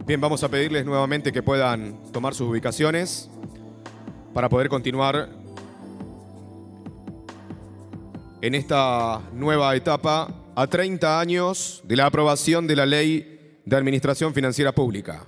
Bien, vamos a pedirles nuevamente que puedan tomar sus ubicaciones para poder continuar en esta nueva etapa a 30 años de la aprobación de la Ley de Administración Financiera Pública.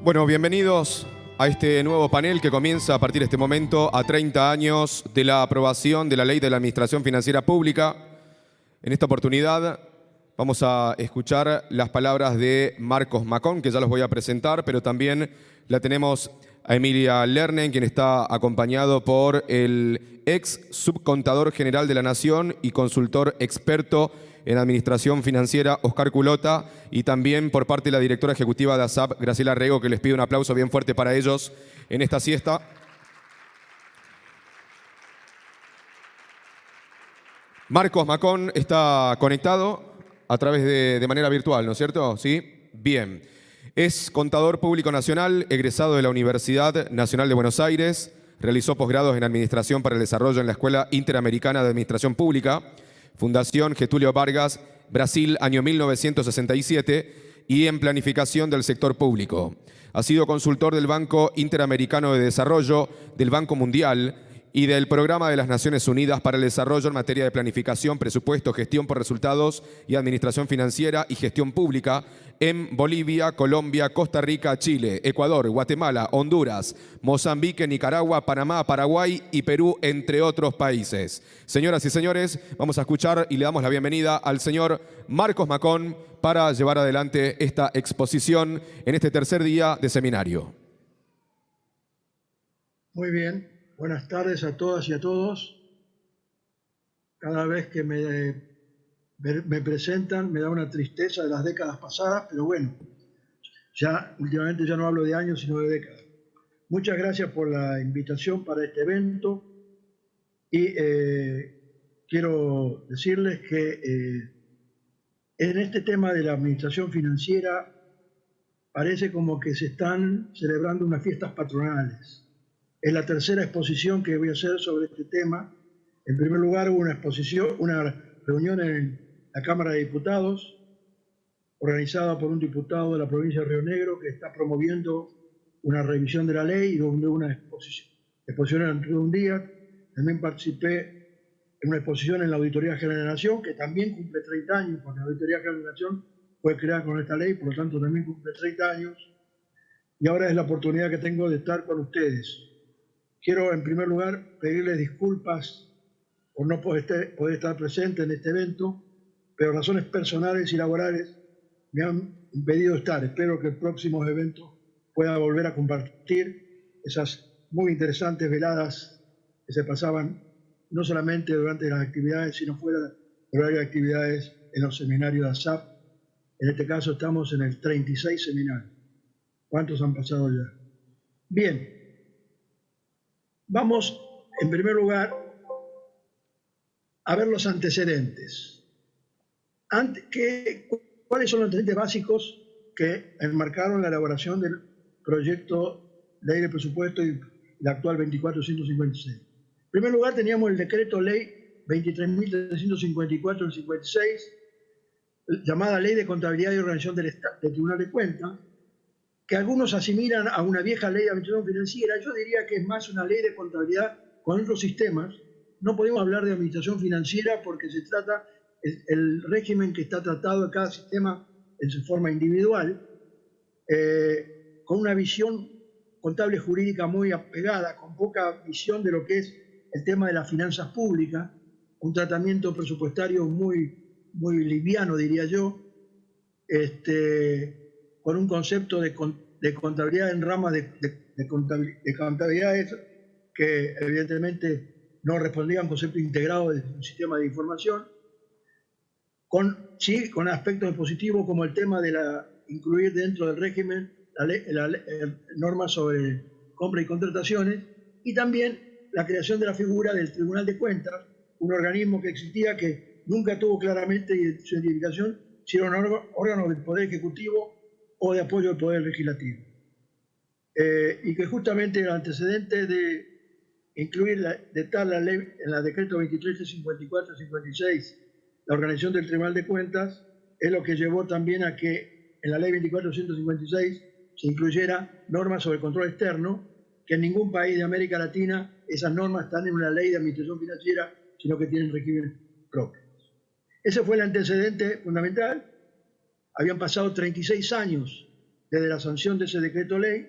Bueno, bienvenidos a este nuevo panel que comienza a partir de este momento a 30 años de la aprobación de la Ley de la Administración Financiera Pública. En esta oportunidad vamos a escuchar las palabras de Marcos Macón, que ya los voy a presentar, pero también la tenemos a Emilia Lernen, quien está acompañado por el ex subcontador general de la Nación y consultor experto en Administración Financiera, Oscar Culota, y también por parte de la directora ejecutiva de ASAP, Graciela Rego, que les pido un aplauso bien fuerte para ellos en esta siesta. Marcos Macón está conectado a través de manera virtual, ¿no es cierto? ¿Sí? Bien. Es contador público nacional, egresado de la Universidad Nacional de Buenos Aires, realizó posgrados en Administración para el Desarrollo en la Escuela Interamericana de Administración Pública, Fundación Getúlio Vargas, Brasil, año 1967, y en Planificación del Sector Público. Ha sido consultor del Banco Interamericano de Desarrollo, del Banco Mundial y del Programa de las Naciones Unidas para el Desarrollo en materia de planificación, presupuesto, gestión por resultados y administración financiera y gestión pública en Bolivia, Colombia, Costa Rica, Chile, Ecuador, Guatemala, Honduras, Mozambique, Nicaragua, Panamá, Paraguay y Perú, entre otros países. Señoras y señores, vamos a escuchar y le damos la bienvenida al señor Marcos Macón para llevar adelante esta exposición en este tercer día de seminario. Muy bien, buenas tardes a todas y a todos. Cada vez que me presentan me da una tristeza de las décadas pasadas, pero bueno, ya últimamente ya no hablo de años sino de décadas. Muchas gracias por la invitación para este evento y quiero decirles que en este tema de la administración financiera parece como que se están celebrando unas fiestas patronales. Es la tercera exposición que voy a hacer sobre este tema. En primer lugar, hubo una reunión en la Cámara de Diputados, organizada por un diputado de la provincia de Río Negro que está promoviendo una revisión de la ley y donde hubo una exposición entre un día. También participé en una exposición en la Auditoría General de la Nación, que también cumple 30 años, porque la Auditoría General de la Nación fue creada con esta ley, por lo tanto también cumple 30 años. Y ahora es la oportunidad que tengo de estar con ustedes. Quiero, en primer lugar, pedirles disculpas por no poder estar presente en este evento, pero razones personales y laborales me han impedido estar. Espero que el próximo evento pueda volver a compartir esas muy interesantes veladas que se pasaban no solamente durante las actividades, sino fuera de las actividades en los seminarios de ASAP. En este caso estamos en el 36 seminario. ¿Cuántos han pasado ya? Bien. Vamos, en primer lugar, a ver los antecedentes. ¿Cuáles son los antecedentes básicos que enmarcaron la elaboración del proyecto Ley de Presupuesto y la actual 24.156? En primer lugar, teníamos el decreto Ley 23.354 del 56, llamada Ley de Contabilidad y Organización del Tribunal de Cuentas, que algunos asimilan a una vieja ley de administración financiera. Yo diría que es más una ley de contabilidad con otros sistemas. No podemos hablar de administración financiera porque se trata el régimen que está tratado en cada sistema en su forma individual, con una visión contable jurídica muy apegada, con poca visión de lo que es el tema de las finanzas públicas, un tratamiento presupuestario muy liviano, diría yo, con un concepto de contabilidad en ramas de contabilidades que evidentemente no respondían a un concepto integrado de un sistema de información, sí con aspectos positivos como el tema de incluir dentro del régimen normas sobre compra y contrataciones, y también la creación de la figura del Tribunal de Cuentas, un organismo que existía que nunca tuvo claramente su identificación si era un órgano del Poder Ejecutivo o de apoyo al Poder Legislativo. Y que justamente el antecedente de incluir de tal la ley en la decreto 23.54/56, la organización del Tribunal de Cuentas, es lo que llevó también a que en la ley 24.156 se incluyera normas sobre el control externo, que en ningún país de América Latina esas normas están en una ley de administración financiera, sino que tienen régimen propio. Ese fue el antecedente fundamental. Habían pasado 36 años desde la sanción de ese decreto ley.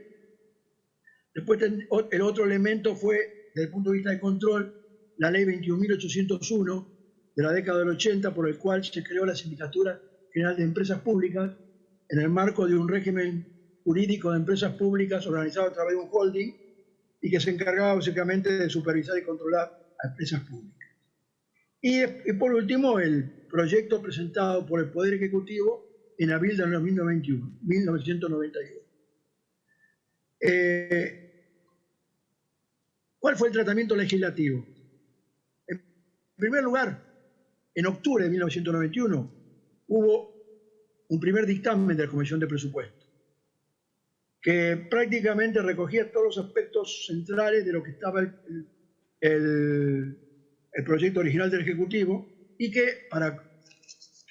Después el otro elemento fue, desde el punto de vista de control, la ley 21.801 de la década del 80, por el cual se creó la Sindicatura General de Empresas Públicas en el marco de un régimen jurídico de empresas públicas organizado a través de un holding y que se encargaba básicamente de supervisar y controlar a empresas públicas. Y por último, el proyecto presentado por el Poder Ejecutivo en abril de 1991. ¿Cuál fue el tratamiento legislativo? En primer lugar, en octubre de 1991 hubo un primer dictamen de la Comisión de Presupuesto que prácticamente recogía todos los aspectos centrales de lo que estaba el proyecto original del Ejecutivo y que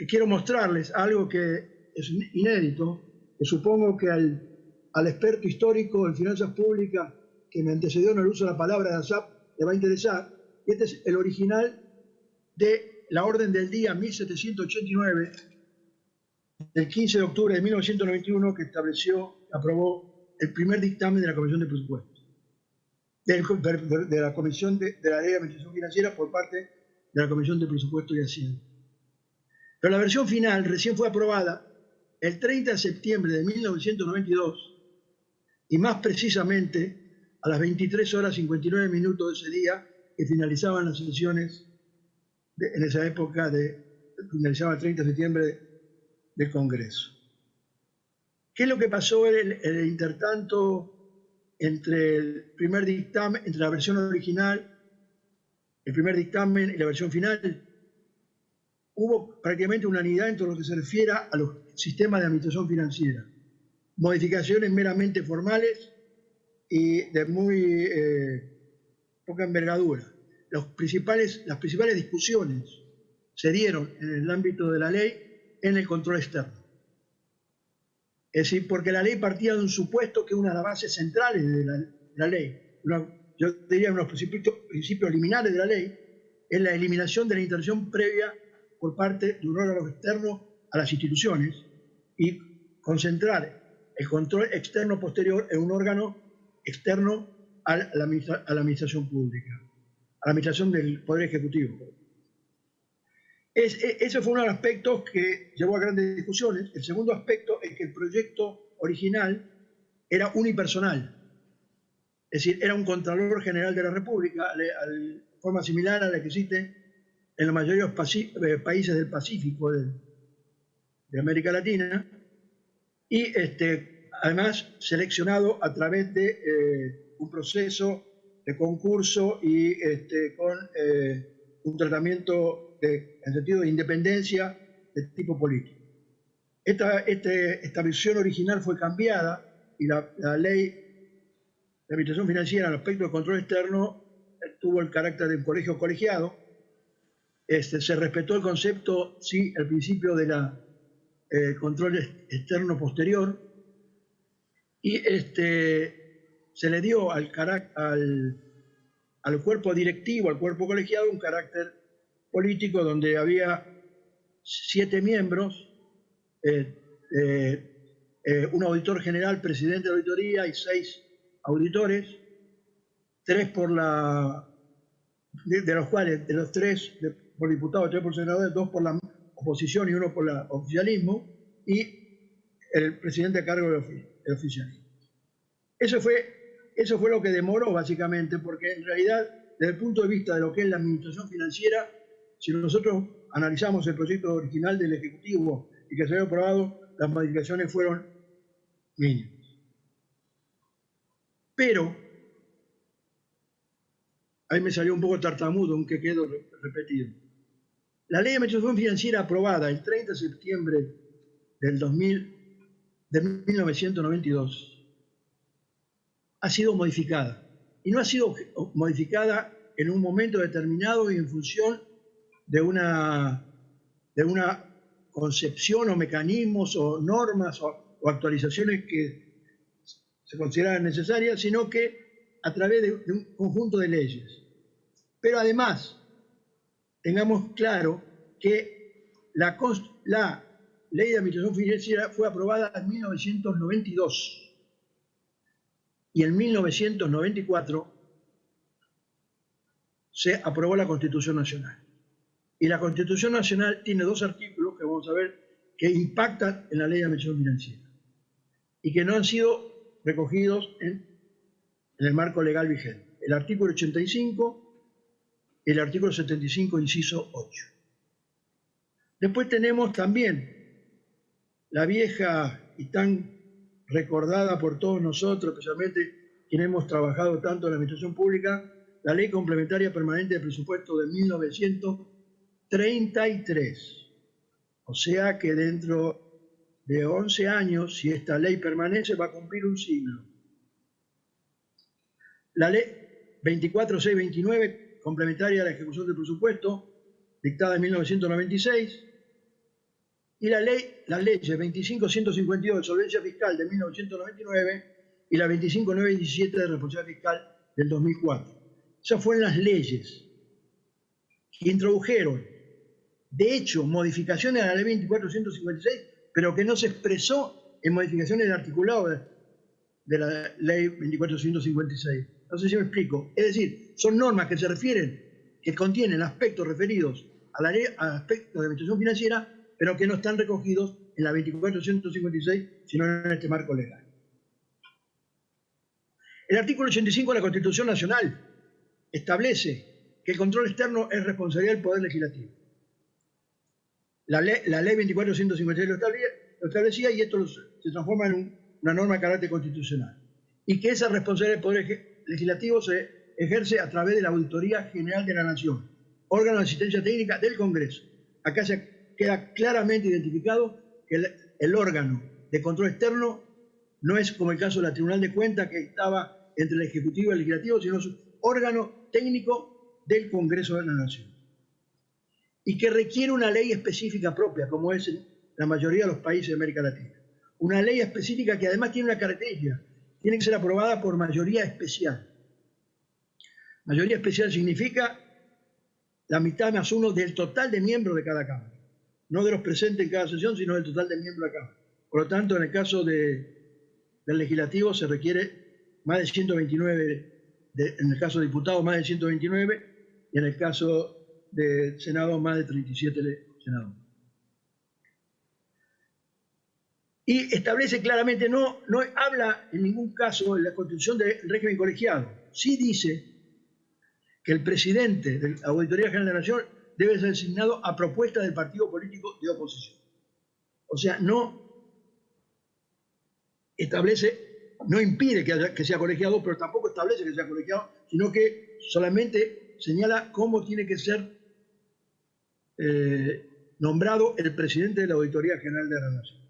quiero mostrarles algo que es inédito, que supongo que al experto histórico en finanzas públicas que me antecedió en el uso de la palabra de ASAP le va a interesar. Este es el original de la orden del día 1789 del 15 de octubre de 1991 que aprobó el primer dictamen de la Comisión de Presupuestos, de la Comisión de la Ley de Administración Financiera por parte de la Comisión de Presupuestos y Hacienda. Pero la versión final recién fue aprobada el 30 de septiembre de 1992 y más precisamente a las 23 horas 59 minutos de ese día que finalizaban las sesiones en esa época, finalizaba el 30 de septiembre del Congreso. ¿Qué es lo que pasó en el intertanto entre el primer dictamen, entre la versión original, el primer dictamen y la versión final? Hubo prácticamente unanimidad en todo lo que se refiere a los sistemas de administración financiera. Modificaciones meramente formales y de muy poca envergadura. Las principales discusiones se dieron en el ámbito de la ley en el control externo. Es decir, porque la ley partía de un supuesto que es una de las bases centrales de la ley, yo diría unos principios liminares de la ley, es la eliminación de la intervención previa por parte de un órgano externo a las instituciones y concentrar el control externo posterior en un órgano externo a la administración pública, a la administración del Poder Ejecutivo. Ese fue uno de los aspectos que llevó a grandes discusiones. El segundo aspecto es que el proyecto original era unipersonal, es decir, era un Contralor General de la República, de forma similar a la que existe en la mayoría de los países del Pacífico, de América Latina, y además seleccionado a través de un proceso de concurso y con un tratamiento en sentido de independencia de tipo político. Esta versión original fue cambiada y la ley de administración financiera en el aspecto de control externo tuvo el carácter de un colegio colegiado. Se respetó el concepto, sí, el principio de la control externo posterior y se le dio al cuerpo directivo, al cuerpo colegiado, un carácter político donde había 7 miembros, un auditor general, presidente de auditoría y 6 auditores, 3 de los cuales, de los 3 por diputados, 3 por senadores, 2 por la oposición y 1 por el oficialismo, y el presidente a cargo del oficialismo. Eso fue lo que demoró básicamente, porque en realidad, desde el punto de vista de lo que es la administración financiera, si nosotros analizamos el proyecto original del Ejecutivo y que se había aprobado, las modificaciones fueron mínimas. Pero, ahí me salió un poco tartamudo, aunque quedó repetido. La ley de administración financiera aprobada el 30 de septiembre de 1992 ha sido modificada. Y no ha sido modificada en un momento determinado y en función de una concepción o mecanismos o normas o actualizaciones que se consideran necesarias, sino que a través de un conjunto de leyes. Pero además, tengamos claro que la ley de administración financiera fue aprobada en 1992 y en 1994 se aprobó la Constitución Nacional. Y la Constitución Nacional tiene 2 artículos que vamos a ver que impactan en la ley de administración financiera y que no han sido recogidos en el marco legal vigente. El artículo 85 y el artículo 75, inciso 8. Después tenemos también la vieja y tan recordada por todos nosotros, especialmente quienes hemos trabajado tanto en la administración pública, la Ley Complementaria Permanente de Presupuesto de 1933. O sea que dentro de 11 años, si esta ley permanece, va a cumplir un siglo. La Ley 24629, complementaria a la ejecución del presupuesto, dictada en 1996, y las leyes 25152 de solvencia fiscal de 1999 y la 25917 de responsabilidad fiscal del 2004. Esas fueron las leyes que introdujeron, de hecho, modificaciones a la ley 24156, pero que no se expresó en modificaciones del articulado de la ley 24156. No sé si me explico. Es decir, son normas que se refieren, que contienen aspectos referidos a la ley, a aspectos de administración financiera, pero que no están recogidos en la 24156, sino en este marco legal. El artículo 85 de la Constitución Nacional establece que el control externo es responsabilidad del Poder Legislativo. La ley 24156 lo establecía y esto se transforma en una norma de carácter constitucional. Y que esa responsabilidad del Poder Legislativo se ejerce a través de la Auditoría General de la Nación, órgano de asistencia técnica del Congreso. Acá queda claramente identificado que el órgano de control externo no es como el caso de la Tribunal de Cuentas, que estaba entre el Ejecutivo y el Legislativo, sino es un órgano técnico del Congreso de la Nación. Y que requiere una ley específica propia, como es en la mayoría de los países de América Latina. Una ley específica que además tiene una característica: tiene que ser aprobada por mayoría especial. Mayoría especial significa la mitad más uno del total de miembros de cada Cámara. No de los presentes en cada sesión, sino del total de miembros de la Cámara. Por lo tanto, en el caso del Legislativo se requiere más de 129, en el caso de diputados más de 129, y en el caso del Senado más de 37 senadores. Y establece claramente, no habla en ningún caso en la Constitución del régimen colegiado. Sí dice que el presidente de la Auditoría General de la Nación debe ser designado a propuesta del partido político de oposición. O sea, no establece, no impide que sea colegiado, pero tampoco establece que sea colegiado, sino que solamente señala cómo tiene que ser nombrado el presidente de la Auditoría General de la Nación.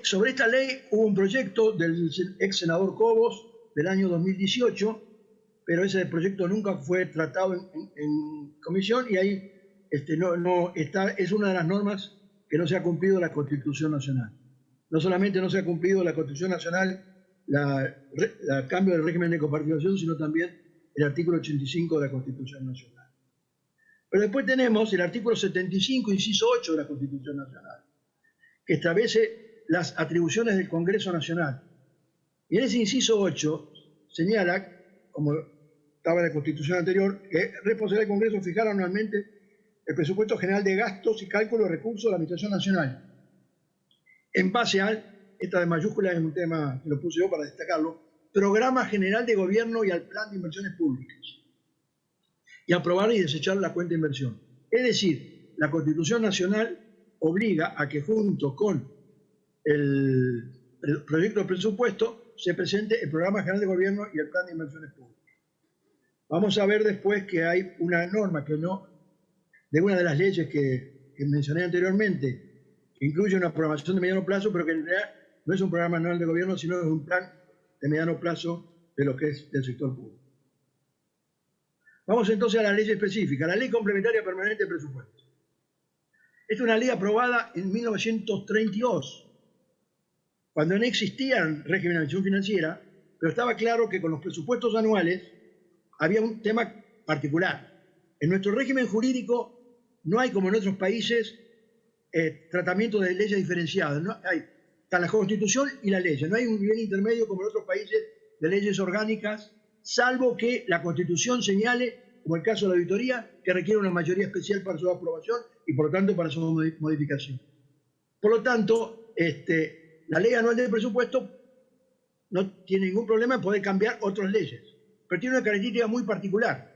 Sobre esta ley hubo un proyecto del ex senador Cobos del año 2018, pero ese proyecto nunca fue tratado en comisión y ahí es una de las normas que no se ha cumplido la Constitución Nacional. No solamente no se ha cumplido la Constitución Nacional, el cambio del régimen de coparticipación, sino también el artículo 85 de la Constitución Nacional. Pero después tenemos el artículo 75, inciso 8 de la Constitución Nacional, que establece las atribuciones del Congreso Nacional. Y en ese inciso 8 señala, como estaba en la Constitución anterior, que es responsabilidad del Congreso fijar anualmente el presupuesto general de gastos y cálculo de recursos de la Administración Nacional. En base al, esta de mayúsculas es un tema que lo puse yo para destacarlo, Programa General de Gobierno y al Plan de Inversiones Públicas. Y aprobar y desechar la cuenta de inversión. Es decir, la Constitución Nacional obliga a que junto con el proyecto de presupuesto se presente el Programa General de Gobierno y el Plan de Inversiones Públicas. Vamos a ver después que hay una norma que no, de una de las leyes que mencioné anteriormente, que incluye una programación de mediano plazo, pero que en realidad no es un programa anual de gobierno, sino es un plan de mediano plazo de lo que es del sector público. Vamos entonces a la ley específica, la Ley Complementaria Permanente de Presupuesto. Esta es una ley aprobada en 1932, cuando no existía régimen de administración financiera, pero estaba claro que con los presupuestos anuales había un tema particular. En nuestro régimen jurídico no hay, como en otros países, tratamiento de leyes diferenciadas. ¿No? Está la Constitución y la ley. No hay un nivel intermedio como en otros países de leyes orgánicas, salvo que la Constitución señale, como el caso de la auditoría, que requiere una mayoría especial para su aprobación y por lo tanto para su modificación. Por lo tanto, la ley anual del presupuesto no tiene ningún problema en poder cambiar otras leyes, pero tiene una característica muy particular,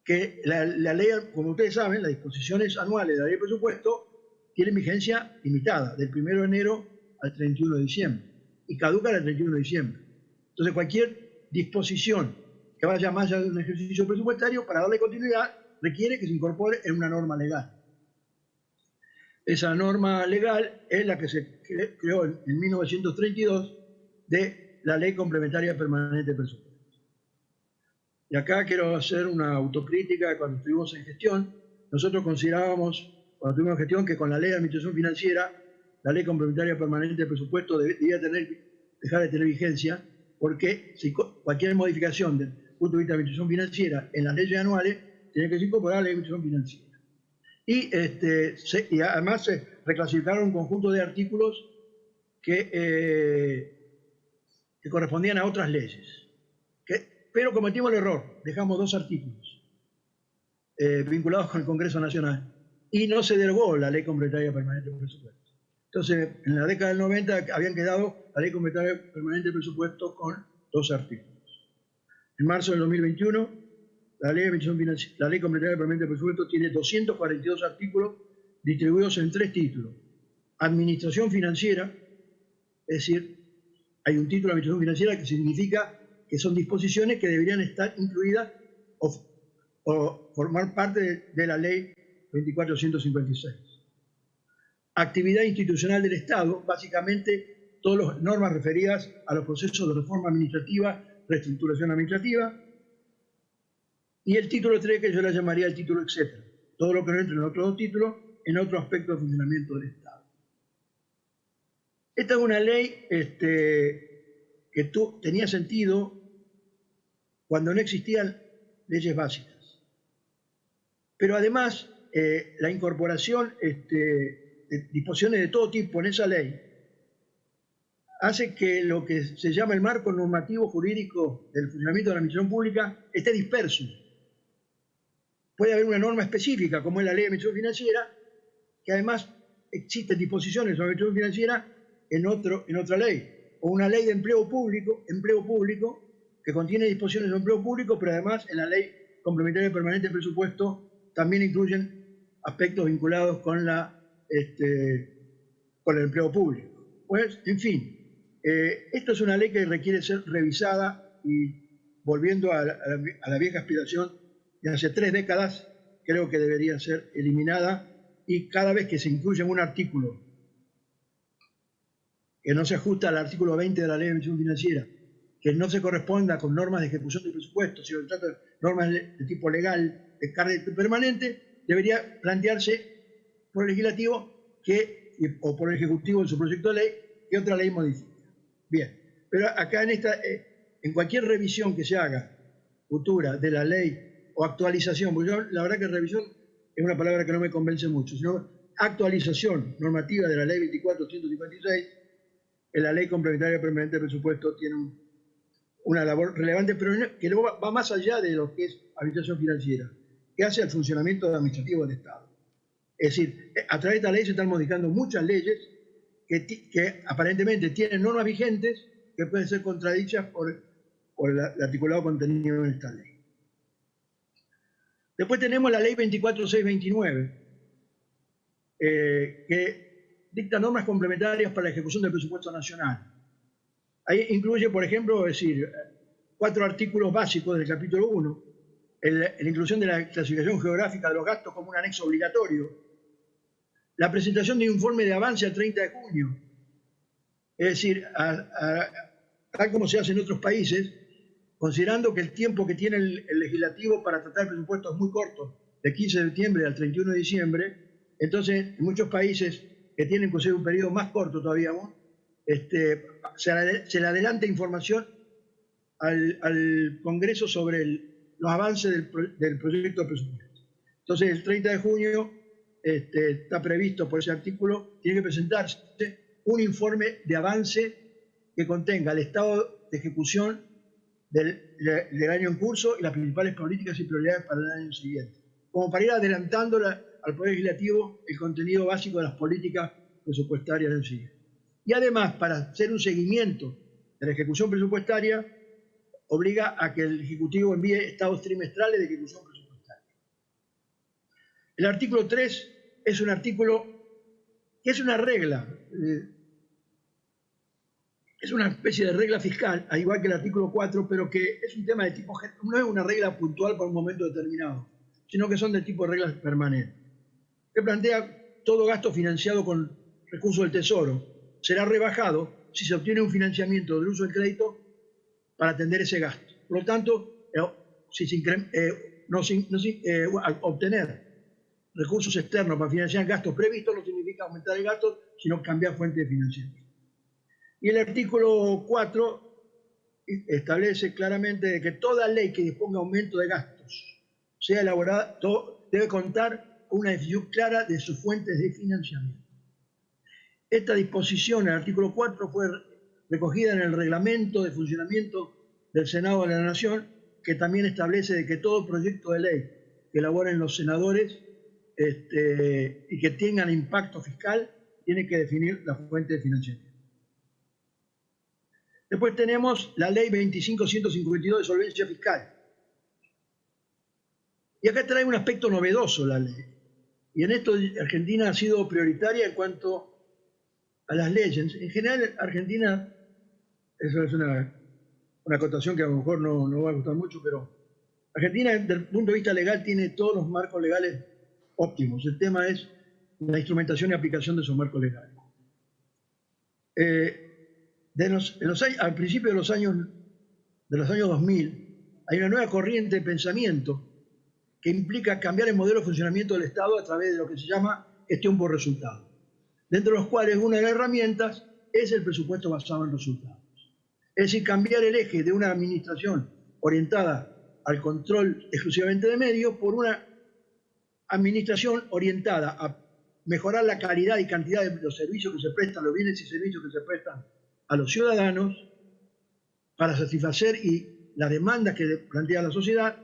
que la ley, como ustedes saben, las disposiciones anuales de la ley de presupuesto tienen vigencia limitada, del 1 de enero al 31 de diciembre, y caducan el 31 de diciembre. Entonces, cualquier disposición que vaya más allá de un ejercicio presupuestario, para darle continuidad, requiere que se incorpore en una norma legal. Esa norma legal es la que se creó en 1932 de la Ley Complementaria Permanente de Presupuesto. Y acá quiero hacer una autocrítica. Cuando estuvimos en gestión, nosotros considerábamos, cuando tuvimos en gestión, que con la Ley de Administración Financiera, la Ley Complementaria Permanente de Presupuesto debía dejar de tener vigencia, porque si cualquier modificación desde el punto de vista de administración financiera en las leyes anuales tiene que ser incorporada a la Ley de Administración Financiera. Y además se reclasificaron un conjunto de artículos que correspondían a otras leyes. Pero cometimos el error, dejamos 2 artículos vinculados con el Congreso Nacional y no se derogó la Ley Complementaria Permanente de Presupuesto. Entonces, en la década del 90 habían quedado la Ley Complementaria Permanente de Presupuesto con 2 artículos. En marzo del 2021, la Ley Complementaria Permanente de Presupuesto tiene 242 artículos distribuidos en 3 títulos. Administración financiera, es decir, hay un título de administración financiera que significa que son disposiciones que deberían estar incluidas o formar parte de la ley 2456. Actividad institucional del Estado, básicamente todas las normas referidas a los procesos de reforma administrativa, reestructuración administrativa, y el título 3, que yo le llamaría el título etcétera. Todo lo que no entre en otros 2 títulos, en otro aspecto de funcionamiento del Estado. Esta es una ley que tenía sentido cuando no existían leyes básicas. Pero además, la incorporación de disposiciones de todo tipo en esa ley hace que lo que se llama el marco normativo jurídico del funcionamiento de la administración pública esté disperso. Puede haber una norma específica, como es la Ley de Administración Financiera, que además existen disposiciones sobre administración financiera en otra ley, o una ley de empleo público, que contiene disposiciones de empleo público, pero además en la Ley Complementaria Permanente de Presupuesto también incluyen aspectos vinculados con el empleo público. Pues, en fin, esto es una ley que requiere ser revisada y, volviendo a la vieja aspiración de hace 3 décadas, creo que debería ser eliminada, y cada vez que se incluye un artículo que no se ajusta al artículo 20 de la Ley de Administración Financiera, que no se corresponda con normas de ejecución de presupuestos, sino que trata de normas de tipo legal, de carácter permanente, debería plantearse por el legislativo o por el ejecutivo en su proyecto de ley que otra ley modifique. Bien, pero acá en cualquier revisión que se haga futura de la ley o actualización, porque yo la verdad que revisión es una palabra que no me convence mucho, sino actualización normativa de la ley 24.156, en la Ley Complementaria Permanente de Presupuesto tiene una labor relevante, pero que luego va más allá de lo que es administración financiera, que hace al funcionamiento administrativo del Estado. Es decir, a través de esta ley se están modificando muchas leyes que aparentemente tienen normas vigentes que pueden ser contradichas por el articulado contenido en esta ley. Después tenemos la ley 24.629, que dicta normas complementarias para la ejecución del presupuesto nacional. Ahí incluye, por ejemplo, 4 artículos básicos del capítulo 1, la inclusión de la clasificación geográfica de los gastos como un anexo obligatorio, la presentación de un informe de avance al 30 de junio, es decir, tal como se hace en otros países, considerando que el tiempo que tiene el legislativo para tratar el presupuesto es muy corto, de 15 de septiembre al 31 de diciembre, entonces en muchos países que tienen inclusive un periodo más corto todavía, se le adelanta información al Congreso sobre los avances del proyecto de presupuesto. Entonces, el 30 de junio está previsto por ese artículo, tiene que presentarse un informe de avance que contenga el estado de ejecución del año en curso y las principales políticas y prioridades para el año siguiente, como para ir adelantando al Poder Legislativo el contenido básico de las políticas presupuestarias del siguiente. Y además, para hacer un seguimiento de la ejecución presupuestaria, obliga a que el Ejecutivo envíe estados trimestrales de ejecución presupuestaria. El artículo 3 es un artículo que es una regla, es una especie de regla fiscal, al igual que el artículo 4, pero que es un tema de tipo, no es una regla puntual para un momento determinado, sino que son de tipo de reglas permanentes. Que plantea todo gasto financiado con recursos del Tesoro será rebajado si se obtiene un financiamiento del uso del crédito para atender ese gasto. Por lo tanto, obtener recursos externos para financiar gastos previstos no significa aumentar el gasto, sino cambiar fuente de financiamiento. Y el artículo 4 establece claramente que toda ley que disponga aumento de gastos sea elaborada, debe contar con una definición clara de sus fuentes de financiamiento. Esta disposición, el artículo 4, fue recogida en el reglamento de funcionamiento del Senado de la Nación, que también establece de que todo proyecto de ley que elaboren los senadores y que tengan impacto fiscal tiene que definir la fuente de financiamiento. Después tenemos la ley 25.152 de solvencia fiscal. Y acá trae un aspecto novedoso la ley. Y en esto Argentina ha sido prioritaria en cuanto a las leyes. En general, Argentina, eso es una acotación que a lo mejor no va a gustar mucho, pero Argentina, desde el punto de vista legal, tiene todos los marcos legales óptimos. El tema es la instrumentación y aplicación de esos marcos legales. Al principio de los años 2000, hay una nueva corriente de pensamiento que implica cambiar el modelo de funcionamiento del Estado a través de lo que se llama gestión por resultados, dentro de los cuales una de las herramientas es el presupuesto basado en resultados. Es decir, cambiar el eje de una administración orientada al control exclusivamente de medios por una administración orientada a mejorar la calidad y cantidad de los servicios que se prestan, los bienes y servicios que se prestan a los ciudadanos para satisfacer las demandas que plantea la sociedad,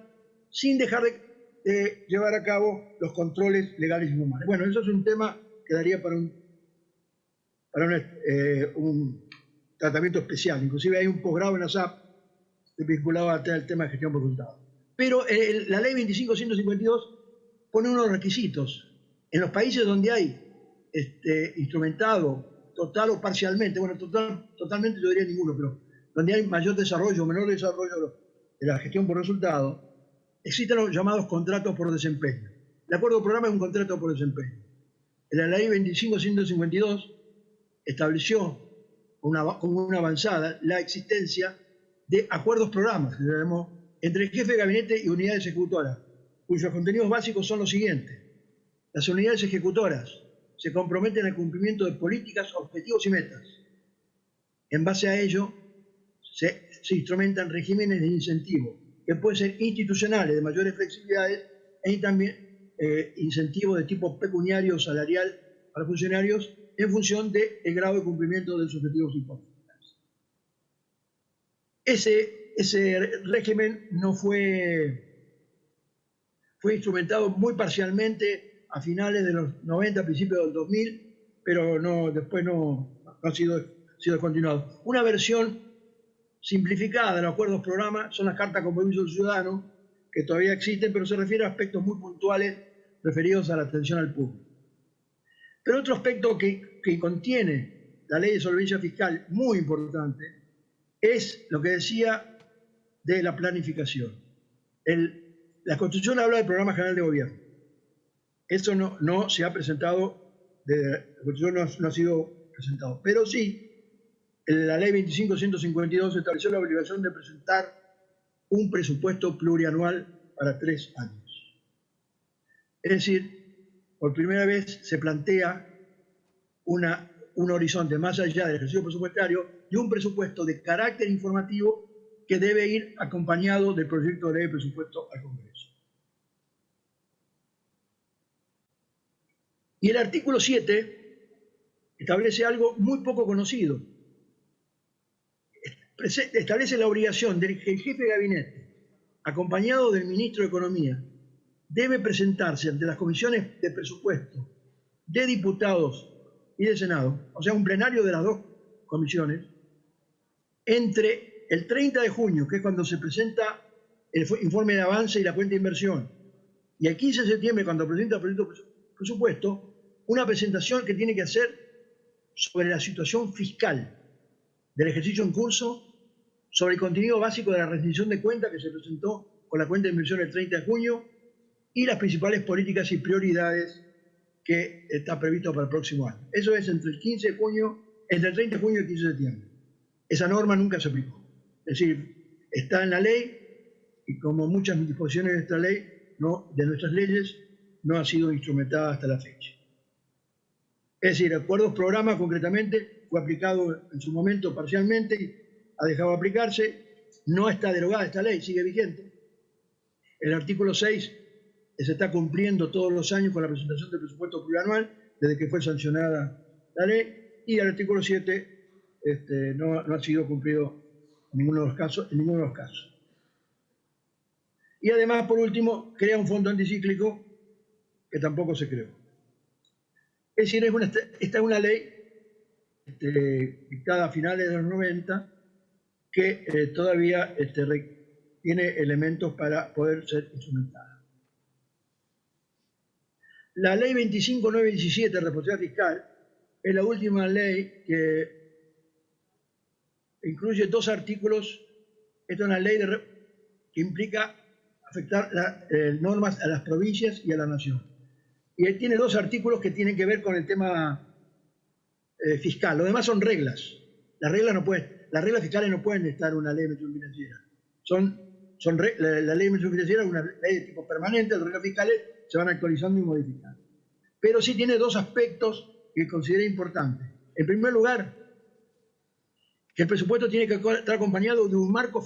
sin dejar de llevar a cabo los controles legales y formales. Bueno, eso es un tema que daría para un tratamiento especial. Inclusive hay un posgrado en la SAP vinculado al tema de gestión por resultados. Pero la ley 25.152 pone unos requisitos. En los países donde hay instrumentado total o parcialmente, bueno, totalmente yo diría ninguno, pero donde hay mayor desarrollo o menor desarrollo de la gestión por resultados, existen los llamados contratos por desempeño. El acuerdo programa es un contrato por desempeño. En la ley 25.152 estableció como una avanzada la existencia de acuerdos programas, que llamamos, entre el jefe de gabinete y unidades ejecutoras, cuyos contenidos básicos son los siguientes. Las unidades ejecutoras se comprometen al cumplimiento de políticas, objetivos y metas. En base a ello, se instrumentan regímenes de incentivo, que pueden ser institucionales, de mayores flexibilidades, y también incentivos de tipo pecuniario o salarial para funcionarios en función del grado de cumplimiento de sus objetivos y políticas. Ese régimen no fue instrumentado muy parcialmente a finales de los 90, principios del 2000, pero después no ha sido descontinuado. Una versión simplificada de los acuerdos programa son las cartas de compromiso del ciudadano, que todavía existen, pero se refiere a aspectos muy puntuales referidos a la atención al público. Pero otro aspecto que contiene la ley de solvencia fiscal, muy importante, es lo que decía de la planificación. La Constitución habla del Programa General de Gobierno. Eso no se ha presentado, la Constitución no ha sido presentado, pero sí, la ley 25.152 estableció la obligación de presentar un presupuesto plurianual para 3 años. Es decir, por primera vez se plantea un horizonte más allá del ejercicio presupuestario y un presupuesto de carácter informativo que debe ir acompañado del proyecto de ley de presupuesto al Congreso. Y el artículo 7 establece algo muy poco conocido. Establece la obligación de que el jefe de gabinete, acompañado del ministro de Economía, debe presentarse ante las comisiones de presupuesto de diputados y de Senado, o sea, un plenario de las dos comisiones, entre el 30 de junio, que es cuando se presenta el informe de avance y la cuenta de inversión, y el 15 de septiembre, cuando presenta el proyecto de presupuesto, una presentación que tiene que hacer sobre la situación fiscal del ejercicio en curso, sobre el contenido básico de la rendición de cuentas que se presentó con la cuenta de inversión el 30 de junio y las principales políticas y prioridades que está previsto para el próximo año. Eso es entre el 15 de junio, entre el 30 de junio y el 15 de septiembre. Esa norma nunca se aplicó. Es decir, está en la ley y como muchas disposiciones de esta ley, de nuestras leyes, no ha sido instrumentada hasta la fecha. Es decir, acuerdos programa concretamente fue aplicado en su momento parcialmente y ha dejado de aplicarse, no está derogada esta ley, sigue vigente. El artículo 6 se está cumpliendo todos los años con la presentación del presupuesto plurianual desde que fue sancionada la ley, y el artículo 7 no ha sido cumplido en ninguno de los casos. Y además, por último, crea un fondo anticíclico que tampoco se creó. Es decir, esta es una ley dictada a finales de los 90 que todavía tiene elementos para poder ser instrumentada. La ley 25.917 de responsabilidad fiscal es la última ley que incluye dos artículos. Esta es una ley que implica afectar normas a las provincias y a la nación. Y él tiene dos artículos que tienen que ver con el tema fiscal. Lo demás son reglas. Las reglas fiscales no pueden estar en una ley de administración financiera. La ley de administración financiera es una ley de tipo permanente, las reglas fiscales se van actualizando y modificando. Pero sí tiene dos aspectos que considero importantes. En primer lugar, que el presupuesto tiene que estar acompañado de un marco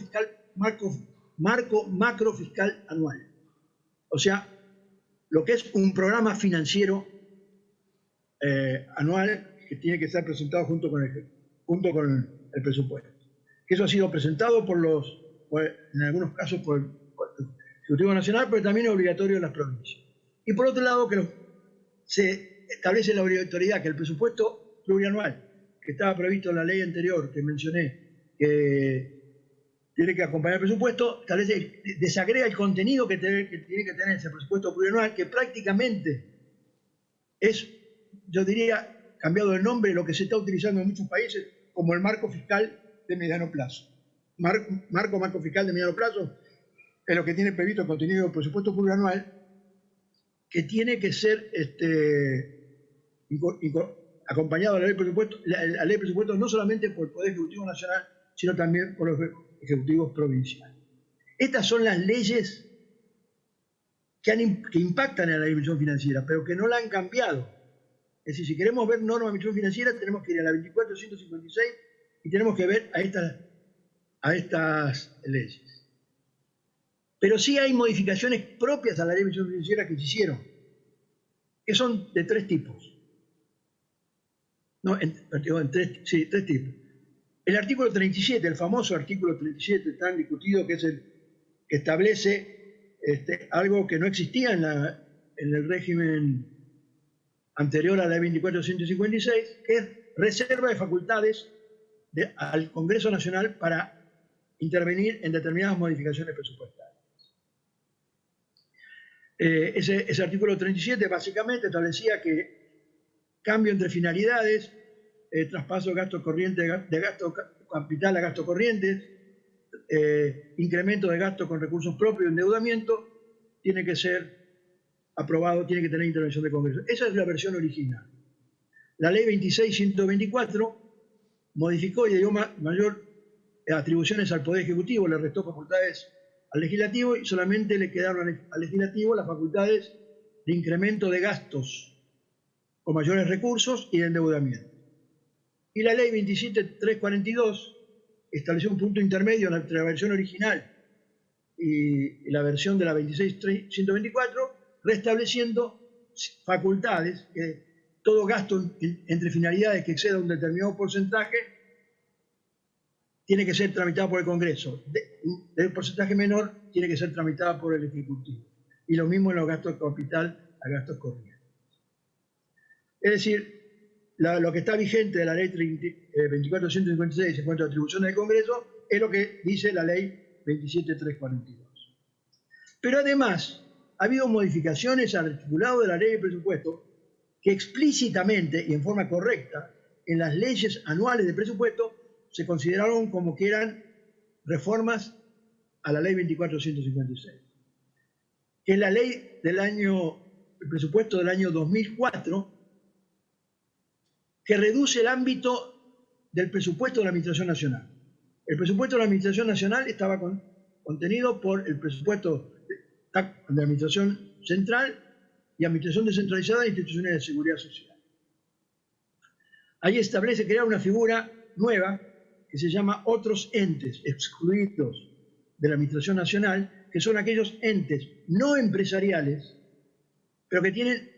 macro fiscal anual. O sea, lo que es un programa financiero anual que tiene que estar presentado junto con el presupuesto. Que eso ha sido presentado en algunos casos por el Ejecutivo Nacional, pero también es obligatorio en las provincias. Y por otro lado, que se establece la obligatoriedad que el presupuesto plurianual que estaba previsto en la ley anterior que mencioné, que tiene que acompañar el presupuesto, desagrega el contenido que tiene que tener ese presupuesto plurianual, que prácticamente es, yo diría, cambiado el nombre, lo que se está utilizando en muchos países como el marco fiscal de mediano plazo. Marco fiscal de mediano plazo es lo que tiene previsto el contenido del presupuesto plurianual, que tiene que ser acompañado a la ley de presupuesto no solamente por el Poder Ejecutivo Nacional, sino también por los ejecutivos provinciales. Estas son las leyes que impactan en la dimensión financiera, pero que no la han cambiado. Es decir, si queremos ver normas de administración financiera, tenemos que ir a la 24.156 y tenemos que ver a estas leyes. Pero sí hay modificaciones propias a la ley de administración financiera que se hicieron, que son de tres tipos. Tres tipos. El artículo 37, el famoso artículo 37 tan discutido, que es el que establece algo que no existía en el régimen anterior a la ley 24.156, que es reserva de facultades al Congreso Nacional para intervenir en determinadas modificaciones presupuestarias. Ese artículo 37 básicamente establecía que cambio entre finalidades, traspaso de gasto corriente de gasto capital a gasto corriente, incremento de gasto con recursos propios, endeudamiento, tiene que ser aprobado, tiene que tener intervención de Congreso. Esa es la versión original. La ley 26.124 modificó y dio mayor atribuciones al Poder Ejecutivo, le restó facultades al Legislativo y solamente le quedaron al Legislativo las facultades de incremento de gastos con mayores recursos y de endeudamiento. Y la ley 27.342 estableció un punto intermedio entre la versión original y la versión de la 26.124, restableciendo facultades, que todo gasto entre finalidades que exceda un determinado porcentaje tiene que ser tramitado por el Congreso. El porcentaje menor tiene que ser tramitado por el Ejecutivo. Y lo mismo en los gastos de capital a gastos corrientes. Es decir, lo que está vigente de la ley 24.156 en cuanto a atribuciones del Congreso es lo que dice la ley 27.342. Pero además, ha habido modificaciones al articulado de la ley de presupuesto que explícitamente y en forma correcta en las leyes anuales de presupuesto se consideraron como que eran reformas a la ley 24.156, que es la ley del el presupuesto del año 2004, que reduce el ámbito del presupuesto de la Administración Nacional. El presupuesto de la Administración Nacional estaba contenido por el presupuesto de la Administración Central y Administración Descentralizada de Instituciones de Seguridad Social. Ahí establece crear una figura nueva que se llama otros entes excluidos de la Administración Nacional, que son aquellos entes no empresariales, pero que tienen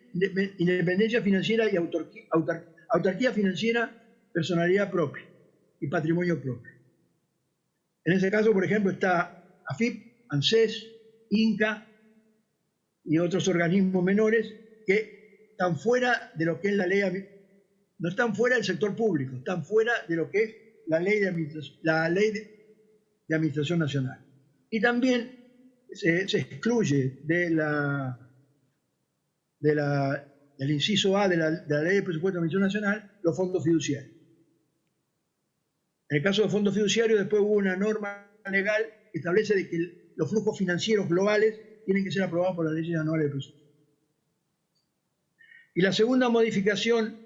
independencia financiera y autarquía financiera, personalidad propia y patrimonio propio. En ese caso, por ejemplo, está AFIP, ANSES, INCA y otros organismos menores que están fuera de lo que es la ley, no están fuera del sector público, están fuera de lo que es la ley de administración nacional. Y también se excluye del inciso A de la ley de presupuesto de Administración Nacional los fondos fiduciarios. En el caso de fondos fiduciarios, después hubo una norma legal que establece de que los flujos financieros globales tienen que ser aprobados por las leyes anuales de presupuesto. Y la segunda modificación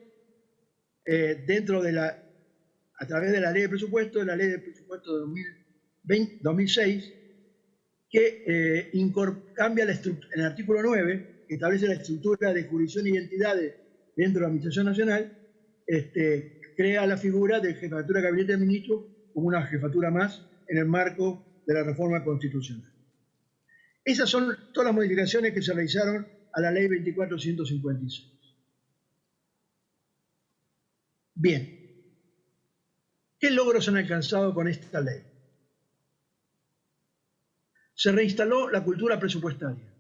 a través de la ley de presupuesto, la ley de presupuesto de 2006, que cambia en el artículo 9, que establece la estructura de jurisdicción y identidades dentro de la Administración Nacional, crea la figura de jefatura de gabinete de ministros como una jefatura más en el marco de la reforma constitucional. Esas son todas las modificaciones que se realizaron a la ley 24.156. Bien. ¿Qué logros han alcanzado con esta ley? Se reinstaló la cultura presupuestaria.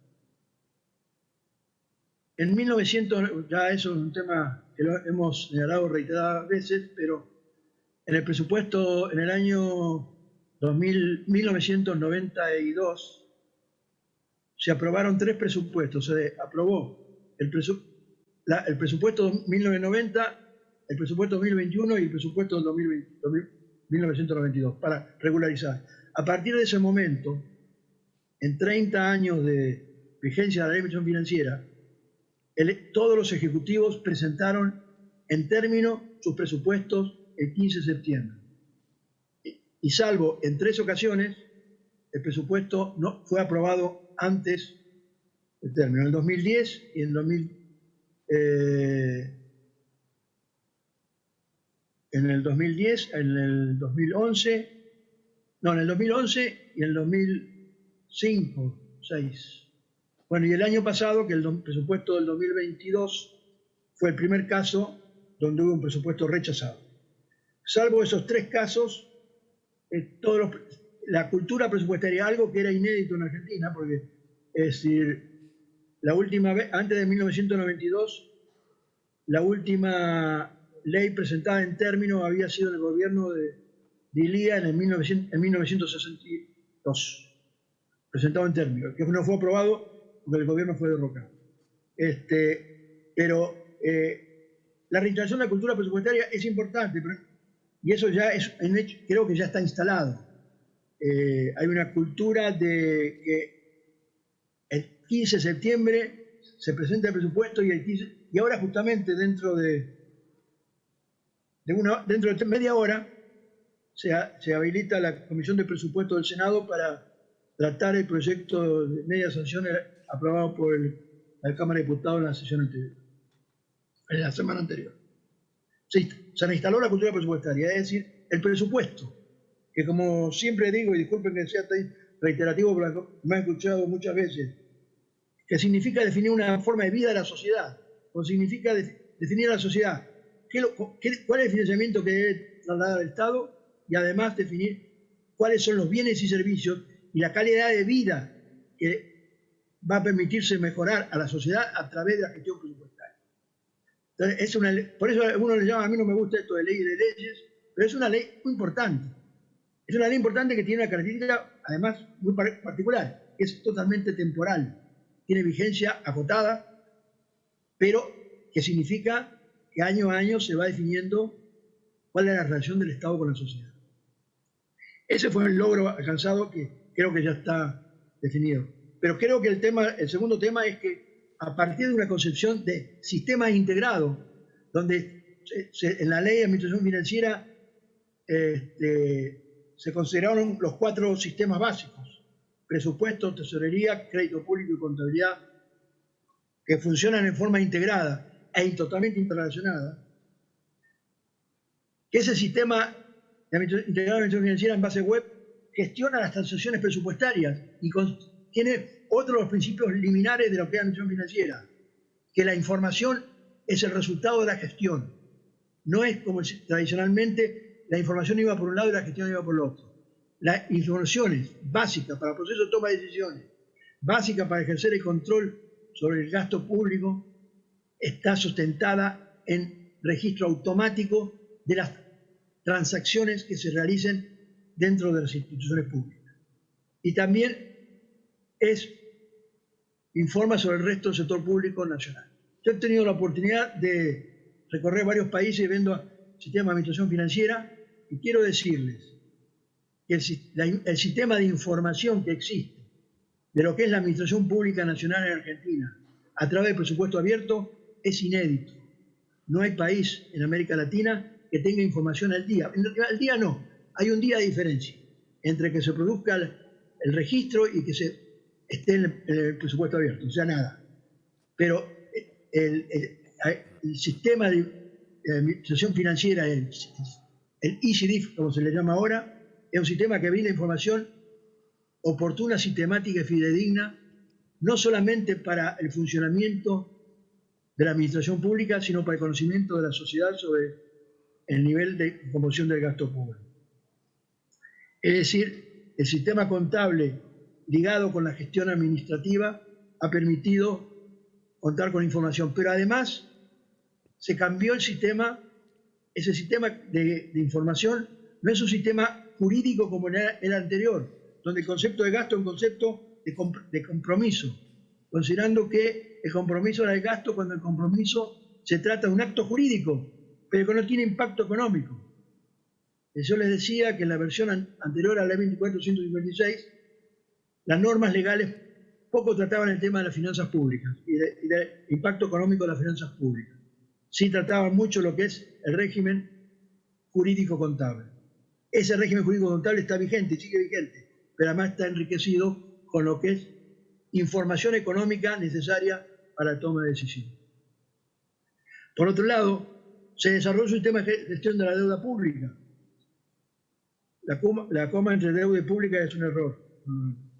En 1900, ya eso es un tema que lo hemos señalado reiteradas veces, pero en el presupuesto, en el año 1992, se aprobaron 3 presupuestos. Se aprobó el presupuesto 1990, el presupuesto 2021 y el presupuesto 1992, para regularizar. A partir de ese momento, en 30 años de vigencia de la ley de administración financiera, todos los ejecutivos presentaron en término sus presupuestos el 15 de septiembre. Y salvo en 3 ocasiones, el presupuesto no fue aprobado antes del término, en el 2010 y en el 2011 y en el 2005, 6. Bueno, y el año pasado, que el presupuesto del 2022 fue el primer caso donde hubo un presupuesto rechazado. Salvo esos 3 casos, la cultura presupuestaria, algo que era inédito en Argentina, porque es decir, la última vez, antes de 1992, la última ley presentada en términos había sido en el gobierno de Ilía en 1962, presentado en términos, que no fue aprobado porque el gobierno fue derrocado. Pero la reinstalación de la cultura presupuestaria es importante, y eso ya es un hecho, creo que ya está instalado. Hay una cultura de que el 15 de septiembre se presenta el presupuesto y ahora justamente dentro de media hora se habilita la Comisión de Presupuesto del Senado para tratar el proyecto de media sanción aprobado por la Cámara de Diputados en la sesión anterior, en la semana anterior. Se reinstaló la cultura presupuestaria, es decir, el presupuesto, que como siempre digo, y disculpen que sea tan reiterativo, pero me han escuchado muchas veces que significa definir una forma de vida de la sociedad, o significa definir a la sociedad cuál es el financiamiento que debe trasladar el Estado y además definir cuáles son los bienes y servicios y la calidad de vida que va a permitirse mejorar a la sociedad a través de la gestión presupuestaria. Entonces, por eso algunos le llaman, a mí no me gusta esto de ley de leyes, pero es una ley muy importante. Es una ley importante que tiene una característica, además, muy particular, que es totalmente temporal. Tiene vigencia acotada, pero que significa que año a año se va definiendo cuál es la relación del Estado con la sociedad. Ese fue el logro alcanzado que creo que ya está definido. Pero creo que el segundo tema es que a partir de una concepción de sistemas integrados, donde en la ley de administración financiera se consideraron los 4 sistemas básicos: presupuesto, tesorería, crédito público y contabilidad, que funcionan en forma integrada e totalmente interrelacionada, que ese sistema integrado de administración financiera en base web gestiona las transacciones presupuestarias y tiene otro de los principios liminares de lo que es la administración financiera, que la información es el resultado de la gestión. No es como tradicionalmente la información iba por un lado y la gestión iba por el otro. La información es básica para el proceso de toma de decisiones, básica para ejercer el control sobre el gasto público, está sustentada en registro automático de las transacciones que se realicen dentro de las instituciones públicas. Y también informa sobre el resto del sector público nacional. Yo he tenido la oportunidad de recorrer varios países viendo el sistema de administración financiera y quiero decirles que el sistema de información que existe de lo que es la administración pública nacional en Argentina a través del presupuesto abierto es inédito. No hay país en América Latina que tenga información al día. Al día no, hay un día de diferencia entre que se produzca el registro y que esté en el presupuesto abierto, o sea, nada. Pero el sistema de administración financiera, el ECDIF, como se le llama ahora, es un sistema que brinda información oportuna, sistemática y fidedigna, no solamente para el funcionamiento de la administración pública, sino para el conocimiento de la sociedad sobre el nivel de composición del gasto público. Es decir, el sistema contable ligado con la gestión administrativa ha permitido contar con información, pero además se cambió el sistema. Ese sistema de información no es un sistema jurídico como era el anterior, donde el concepto de gasto es un concepto de compromiso, considerando que el compromiso era el gasto cuando el compromiso se trata de un acto jurídico, pero que no tiene impacto económico. Yo les decía que en la versión anterior a la ley 24.156, las normas legales poco trataban el tema de las finanzas públicas y del impacto económico de las finanzas públicas. Sí trataban mucho lo que es el régimen jurídico contable. Ese régimen jurídico contable está vigente, sigue vigente, pero además está enriquecido con lo que es información económica necesaria para la toma de decisiones. Por otro lado, se desarrolló un sistema de gestión de la deuda pública. La coma entre deuda y pública es un error.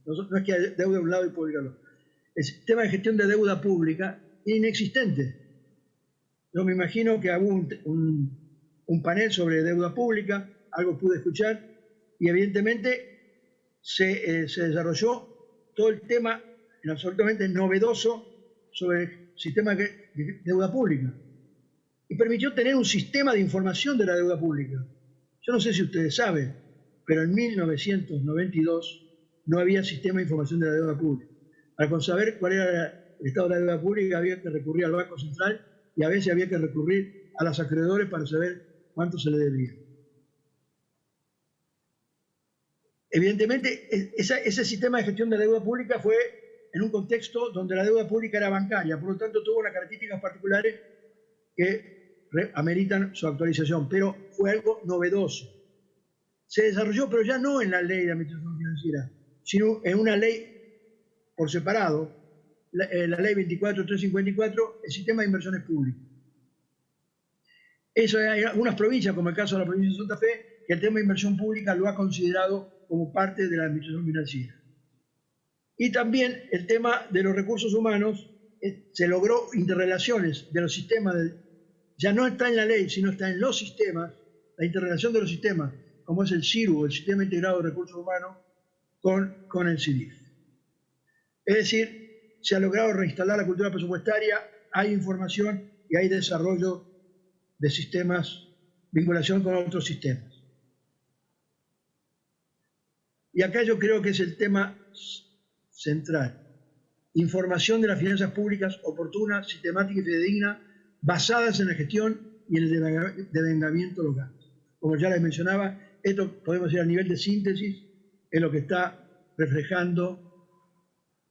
No es que haya deuda de un lado y pública del otro. El sistema de gestión de deuda pública es inexistente. Yo me imagino que hubo un panel sobre deuda pública, algo pude escuchar, y evidentemente se desarrolló todo el tema absolutamente novedoso sobre el sistema de deuda pública. Y permitió tener un sistema de información de la deuda pública. Yo no sé si ustedes saben, pero en 1992 no había sistema de información de la deuda pública. Para saber cuál era el estado de la deuda pública había que recurrir al Banco Central y a veces había que recurrir a los acreedores para saber cuánto se le debía. Evidentemente, ese sistema de gestión de la deuda pública fue en un contexto donde la deuda pública era bancaria, por lo tanto tuvo unas características particulares que ameritan su actualización, pero fue algo novedoso. Se desarrolló, pero ya no en la ley de administración financiera, sino en una ley por separado, la ley 24.354, el sistema de inversiones públicas. Eso hay algunas provincias, como el caso de la provincia de Santa Fe, que el tema de inversión pública lo ha considerado como parte de la administración financiera. Y también el tema de los recursos humanos, se logró interrelaciones de los sistemas, ya no está en la ley, sino está en los sistemas, la interrelación de los sistemas, como es el SIRU, el Sistema Integrado de Recursos Humanos, con el CIDIF. Es decir, se ha logrado reinstalar la cultura presupuestaria, hay información y hay desarrollo de sistemas, vinculación con otros sistemas. Y acá yo creo que es el tema central. Información de las finanzas públicas oportuna, sistemática y fidedigna, basadas en la gestión y en el devengamiento local. Como ya les mencionaba, esto podemos decir a nivel de síntesis, es lo que está reflejando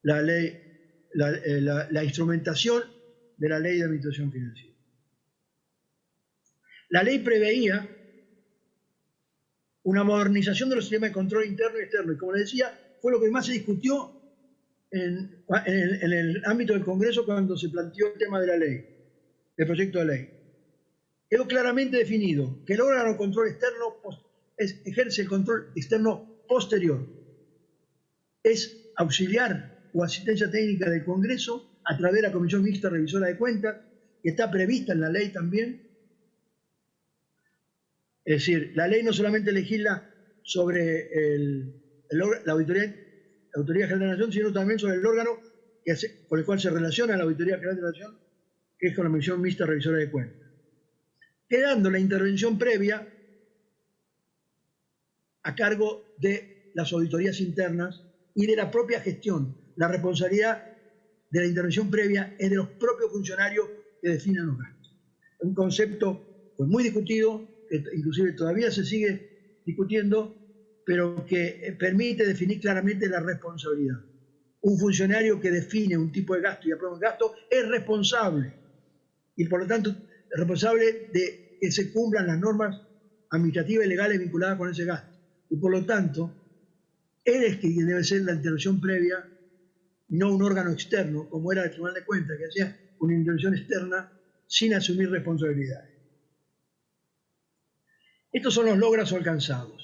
la ley, la instrumentación de la ley de administración financiera. La ley preveía una modernización de los sistemas de control interno y externo, y como les decía, fue lo que más se discutió en el ámbito del Congreso cuando se planteó el tema de la ley, del proyecto de ley. Quedó claramente definido que el órgano de control externo ejerce el control externo posterior. Es auxiliar o asistencia técnica del Congreso a través de la Comisión Mixta Revisora de Cuentas, que está prevista en la ley también. Es decir, la ley no solamente legisla sobre la Autoridad General de la Nación, sino también sobre el órgano con el cual se relaciona la Auditoría General de la Nación, que es con la Comisión Mixta Revisora de Cuentas. Quedando la intervención previa a cargo de las auditorías internas y de la propia gestión. La responsabilidad de la intervención previa es de los propios funcionarios que definen los gastos. Un concepto pues, muy discutido, que inclusive todavía se sigue discutiendo, pero que permite definir claramente la responsabilidad. Un funcionario que define un tipo de gasto y aprueba un gasto es responsable, y por lo tanto es responsable de que se cumplan las normas administrativas y legales vinculadas con ese gasto. Y por lo tanto, él es quien debe ser la intervención previa, no un órgano externo, como era el Tribunal de Cuentas, que hacía una intervención externa sin asumir responsabilidades. Estos son los logros alcanzados.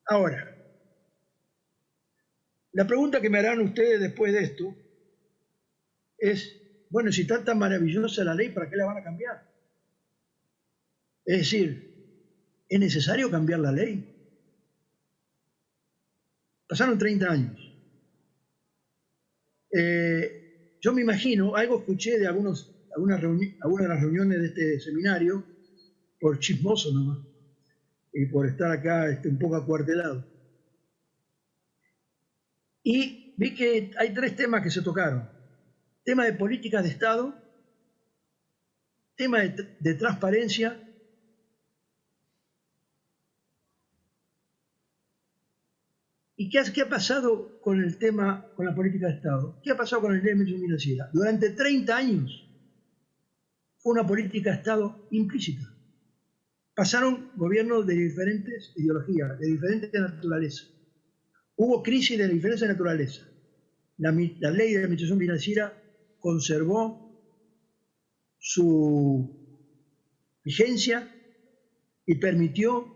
Ahora, la pregunta que me harán ustedes después de esto es, bueno, si está tan maravillosa la ley, ¿para qué la van a cambiar? Es decir, ¿es necesario cambiar la ley? Pasaron 30 años. Yo me imagino, algo escuché de algunas de las reuniones de este seminario, por chismoso nomás, y por estar acá un poco acuartelado. Y vi que hay 3 temas que se tocaron. Tema de políticas de Estado, tema de transparencia ¿Y qué ha pasado con el tema, con la política de Estado? ¿Qué ha pasado con el ley de administración financiera? Durante 30 años fue una política de Estado implícita. Pasaron gobiernos de diferentes ideologías, de diferentes naturaleza. Hubo crisis de diferentes naturaleza. La ley de administración financiera conservó su vigencia y permitió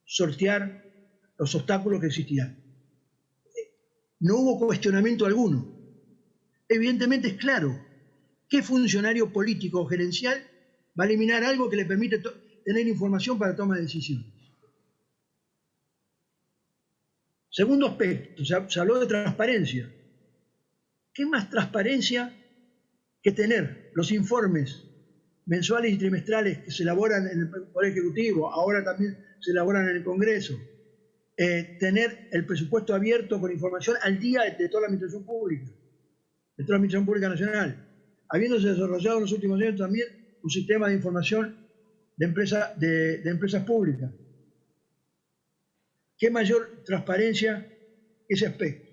sortear los obstáculos que existían. No hubo cuestionamiento alguno. Evidentemente es claro, ¿qué funcionario político o gerencial va a eliminar algo que le permite tener información para toma de decisiones? Segundo aspecto, se habló de transparencia. ¿Qué más transparencia que tener los informes mensuales y trimestrales que se elaboran en el Poder Ejecutivo, ahora también se elaboran en el Congreso? Tener el presupuesto abierto con información al día de toda la administración pública, de toda la administración pública nacional, habiéndose desarrollado en los últimos años también un sistema de información de empresas públicas. ¿Qué mayor transparencia ese aspecto?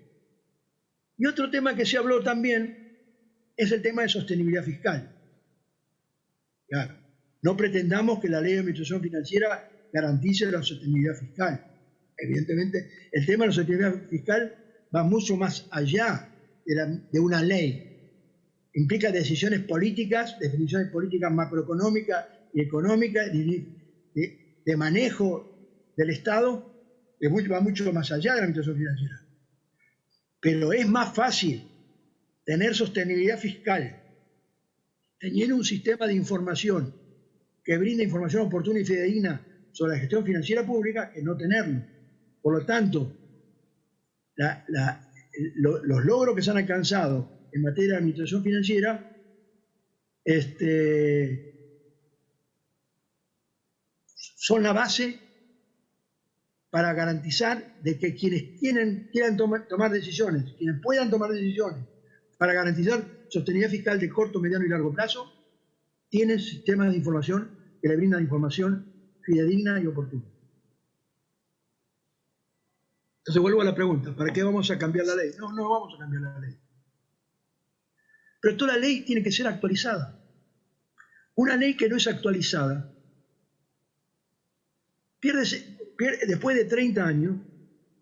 Y otro tema que se habló también es el tema de sostenibilidad fiscal. Claro, no pretendamos que la ley de administración financiera garantice la sostenibilidad fiscal. Evidentemente, el tema de la sostenibilidad fiscal va mucho más allá de una ley. Implica decisiones políticas, definiciones políticas macroeconómicas y económicas, de manejo del Estado, que va mucho más allá de la administración financiera. Pero es más fácil tener sostenibilidad fiscal teniendo un sistema de información que brinda información oportuna y fidedigna sobre la gestión financiera pública que no tenerlo. Por lo tanto, los logros que se han alcanzado en materia de administración financiera son la base para garantizar de que quienes quieran tomar decisiones, quienes puedan tomar decisiones para garantizar sostenibilidad fiscal de corto, mediano y largo plazo, tienen sistemas de información que le brindan información fidedigna y oportuna. Entonces vuelvo a la pregunta, ¿para qué vamos a cambiar la ley? No, no vamos a cambiar la ley. Pero toda la ley tiene que ser actualizada. Una ley que no es actualizada pierde, después de 30 años,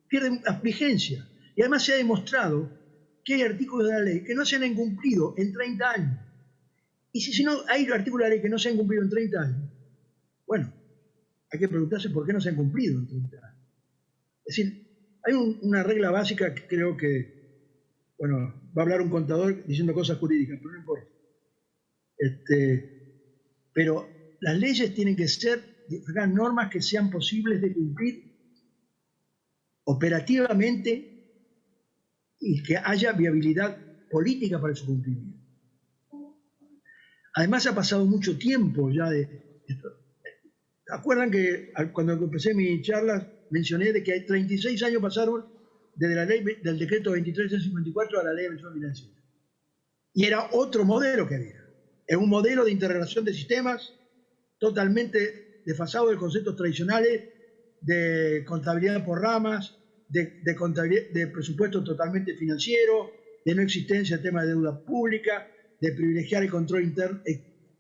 pierde vigencia. Y además se ha demostrado que hay artículos de la ley que no se han incumplido en 30 años. Y si no hay artículos de la ley que no se han cumplido en 30 años, bueno, hay que preguntarse por qué no se han cumplido en 30 años. Es decir, hay una regla básica que creo que, bueno, va a hablar un contador diciendo cosas jurídicas, pero no importa. Pero las leyes tienen que ser normas que sean posibles de cumplir operativamente y que haya viabilidad política para su cumplimiento. Además ha pasado mucho tiempo ya de esto. ¿Se acuerdan que cuando empecé mi charla mencioné de que 36 años pasaron desde la ley del decreto 2354 a la ley de administración financiera? Y era otro modelo que había. Es un modelo de interrelación de sistemas totalmente desfasado de conceptos tradicionales de contabilidad por ramas, de presupuesto totalmente financiero, de no existencia del tema de deuda pública, de privilegiar el control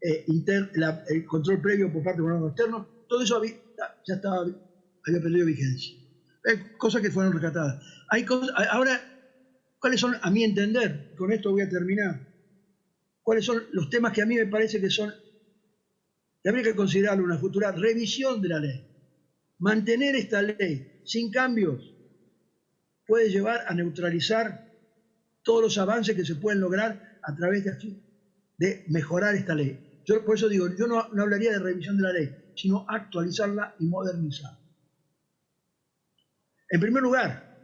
el control previo por parte de gobiernos externos. Todo eso había perdido vigencia. Cosas que fueron rescatadas. Ahora, ¿cuáles son, a mi entender, con esto voy a terminar, cuáles son los temas que a mí me parece que habría que considerarlo una futura revisión de la ley? Mantener esta ley sin cambios puede llevar a neutralizar todos los avances que se pueden lograr a través de mejorar esta ley. Yo por eso digo, yo no hablaría de revisión de la ley, sino actualizarla y modernizarla. En primer lugar,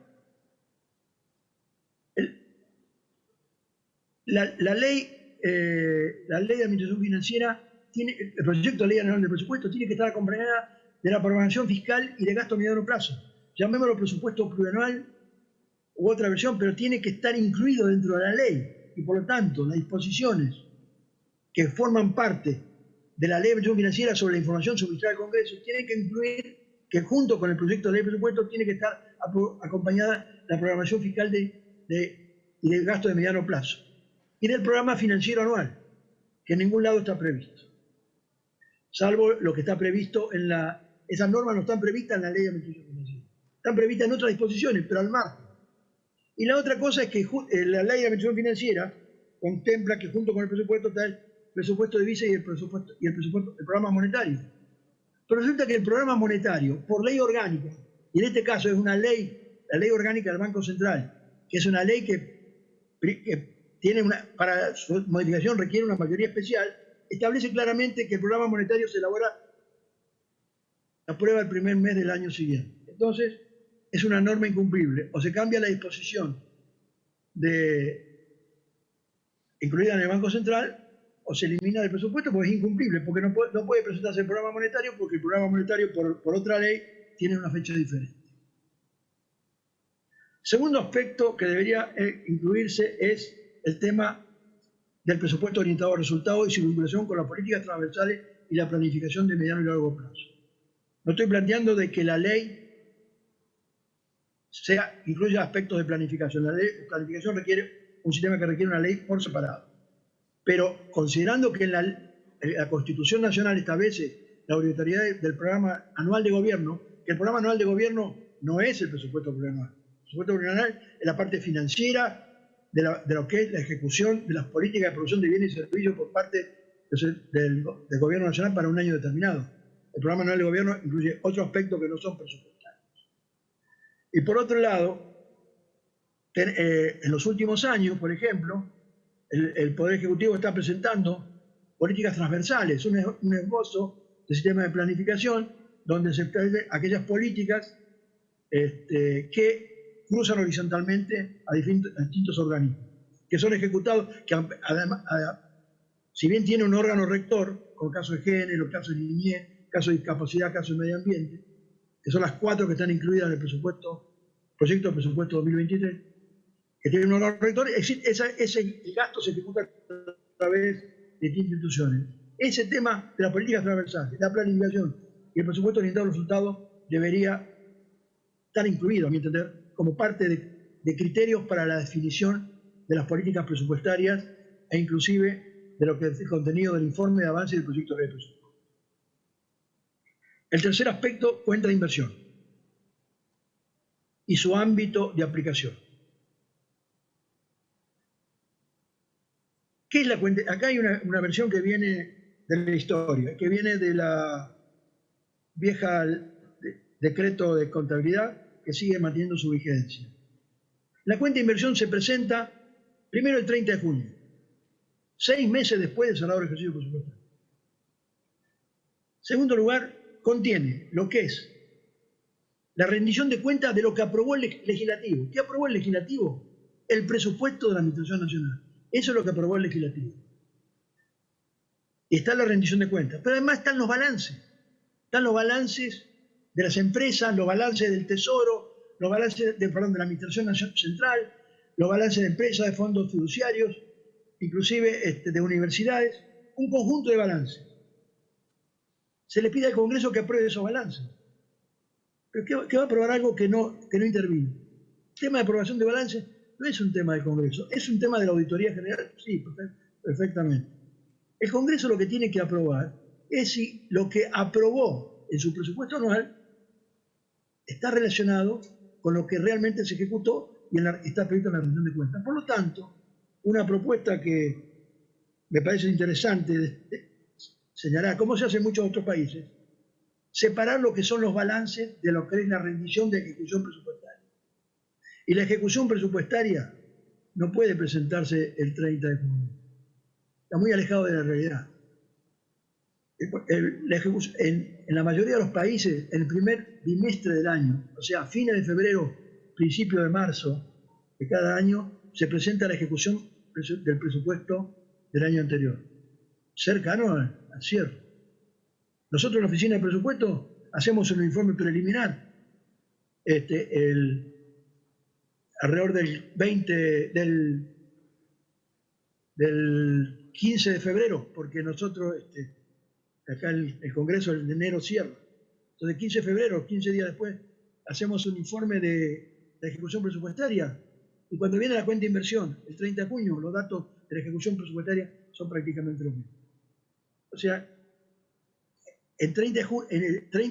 la ley de administración financiera, el proyecto de ley anual de presupuesto tiene que estar acompañada de la programación fiscal y de gasto a mediano plazo. Llamémoslo presupuesto plurianual u otra versión, pero tiene que estar incluido dentro de la ley y por lo tanto las disposiciones que forman parte de la ley de administración financiera sobre la información suministrada al Congreso tienen que incluir que junto con el proyecto de ley de presupuesto tiene que estar acompañada la programación fiscal y de gasto de mediano plazo y del programa financiero anual, que en ningún lado está previsto, salvo lo que está previsto en esas normas no están previstas en la ley de administración financiera, están previstas en otras disposiciones, pero al margen. Y la otra cosa es que la ley de administración financiera contempla que junto con el presupuesto está el presupuesto de divisa y el programa monetario. Pero resulta que el programa monetario, por ley orgánica, y en este caso es la ley orgánica del Banco Central, que es una ley que tiene para su modificación requiere una mayoría especial, establece claramente que el programa monetario se aprueba el primer mes del año siguiente. Entonces, es una norma incumplible. O se cambia la disposición incluida en el Banco Central, o se elimina del presupuesto porque es incumplible, porque no puede presentarse el programa monetario porque el programa monetario por otra ley tiene una fecha diferente. Segundo aspecto que debería incluirse es el tema del presupuesto orientado a resultados y su vinculación con las políticas transversales y la planificación de mediano y largo plazo. No estoy planteando de que la ley incluya aspectos de planificación. La ley de planificación requiere un sistema que requiere una ley por separado. Pero considerando que la Constitución Nacional establece la obligatoriedad del programa anual de gobierno, que el programa anual de gobierno no es el presupuesto plurianual. El presupuesto plurianual es la parte financiera de lo que es la ejecución de las políticas de producción de bienes y servicios por parte del gobierno nacional para un año determinado. El programa anual de gobierno incluye otros aspectos que no son presupuestarios. Y por otro lado, En los últimos años, por ejemplo, el Poder Ejecutivo está presentando políticas transversales, un esbozo de sistema de planificación donde se establecen aquellas políticas que cruzan horizontalmente a distintos organismos, que son ejecutados, que además, si bien tiene un órgano rector, con casos de género, casos de niñez, casos de discapacidad, casos de medio ambiente, que son las 4 que están incluidas en el proyecto de presupuesto 2023, que tiene un órgano rector, ese gasto se ejecuta a través de distintas instituciones. Ese tema de las políticas transversales, la planificación y el presupuesto orientado a los resultados debería estar incluido, a mi entender, como parte de criterios para la definición de las políticas presupuestarias e inclusive de lo que es el contenido del informe de avance del proyecto de ley de presupuesto. El tercer aspecto, cuenta de inversión y su ámbito de aplicación. ¿Qué es la cuenta? Acá hay una versión que viene de la historia, que viene de la vieja decreto de contabilidad que sigue manteniendo su vigencia. La cuenta de inversión se presenta primero el 30 de junio, 6 meses después de cerrado el ejercicio presupuestario. Segundo lugar, contiene lo que es la rendición de cuentas de lo que aprobó el legislativo. ¿Qué aprobó el legislativo? El presupuesto de la Administración Nacional. Eso es lo que aprobó el legislativo. Y está la rendición de cuentas. Pero además están los balances. Están los balances de las empresas, los balances del Tesoro, los balances de la Administración Nacional Central, los balances de empresas, de fondos fiduciarios, inclusive de universidades. Un conjunto de balances. Se le pide al Congreso que apruebe esos balances. Pero ¿qué va a aprobar algo que no intervino? El tema de aprobación de balances no es un tema del Congreso, es un tema de la Auditoría General, sí, perfectamente. El Congreso lo que tiene que aprobar es si lo que aprobó en su presupuesto anual está relacionado con lo que realmente se ejecutó y está previsto en la rendición de cuentas. Por lo tanto, una propuesta que me parece interesante señalar, como se hace en muchos otros países, separar lo que son los balances de lo que es la rendición de ejecución presupuestaria. Y la ejecución presupuestaria no puede presentarse el 30 de junio. Está muy alejado de la realidad. En la mayoría de los países, en el primer bimestre del año, o sea, fines de febrero, principio de marzo de cada año, se presenta la ejecución del presupuesto del año anterior, cercano al cierre. Nosotros en la oficina de presupuesto hacemos un informe preliminar alrededor del 15 de febrero, porque nosotros, acá el Congreso de enero cierra. Entonces, el 15 de febrero, 15 días después, hacemos un informe de la ejecución presupuestaria. Y cuando viene la cuenta de inversión, el 30 de junio, los datos de la ejecución presupuestaria son prácticamente los mismos. O sea, en el 30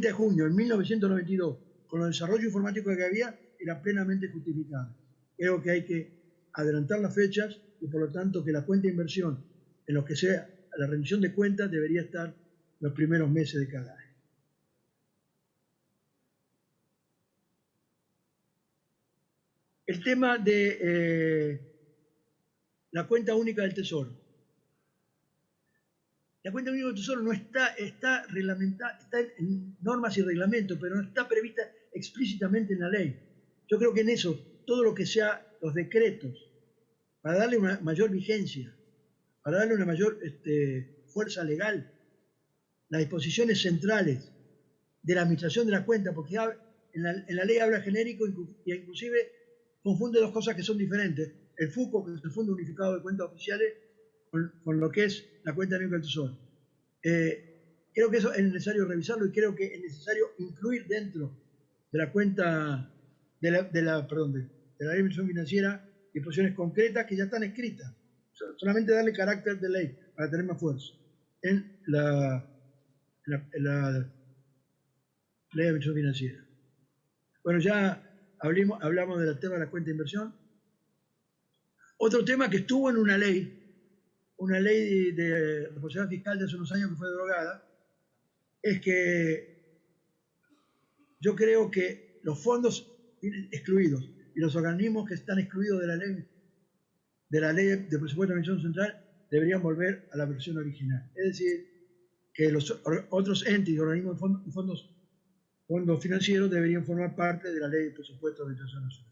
de junio de 1992, con el desarrollo informático que había, era plenamente justificable. Creo que hay que adelantar las fechas y por lo tanto que la cuenta de inversión, en lo que sea la rendición de cuentas, debería estar los primeros meses de cada año. El tema de la cuenta única del Tesoro. La cuenta única del Tesoro no está reglamentada, está en normas y reglamentos, pero no está prevista explícitamente en la ley. Yo creo que en eso, todo lo que sea los decretos, para darle una mayor vigencia, para darle una mayor fuerza legal, las disposiciones centrales de la administración de la cuenta, porque en la ley habla genérico e inclusive confunde dos cosas que son diferentes. El FUCO, que es el Fondo Unificado de Cuentas Oficiales, con lo que es la cuenta única del Tesoro. Creo que eso es necesario revisarlo y creo que es necesario incluir dentro de la cuenta de la ley de inversión financiera disposiciones concretas que ya están escritas. Solamente darle carácter de ley para tener más fuerza en la ley de inversión financiera. Bueno, ya hablamos del tema de la cuenta de inversión. Otro tema que estuvo en una ley de responsabilidad fiscal de hace unos años que fue derogada, es que yo creo que los fondos excluidos y los organismos que están excluidos de la ley de presupuesto de la Administración Central deberían volver a la versión original. Es decir, que los otros entes y organismos y fondos financieros deberían formar parte de la ley de presupuesto de la Administración Nacional.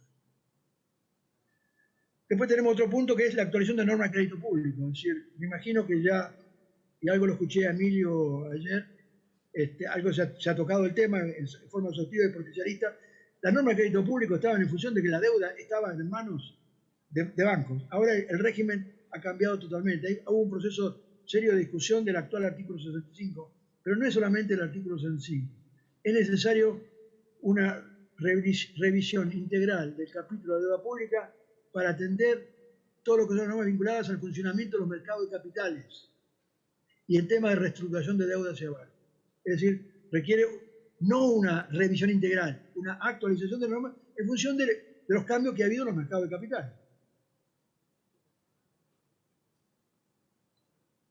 Después tenemos otro punto que es la actualización de normas de crédito público. Es decir, me imagino que ya, y algo lo escuché a Emilio ayer, algo se ha tocado el tema en forma exhaustiva y especialista. Las normas de crédito público estaban en función de que la deuda estaba en manos de bancos. Ahora el régimen ha cambiado totalmente. Hubo un proceso serio de discusión del actual artículo 65, pero no es solamente el artículo 65. Es necesario una revisión integral del capítulo de deuda pública para atender todo lo que son normas vinculadas al funcionamiento de los mercados de capitales y el tema de reestructuración de deuda hacia abajo. Es decir, requiere no una revisión integral, una actualización de normas en función de los cambios que ha habido en los mercados de capitales.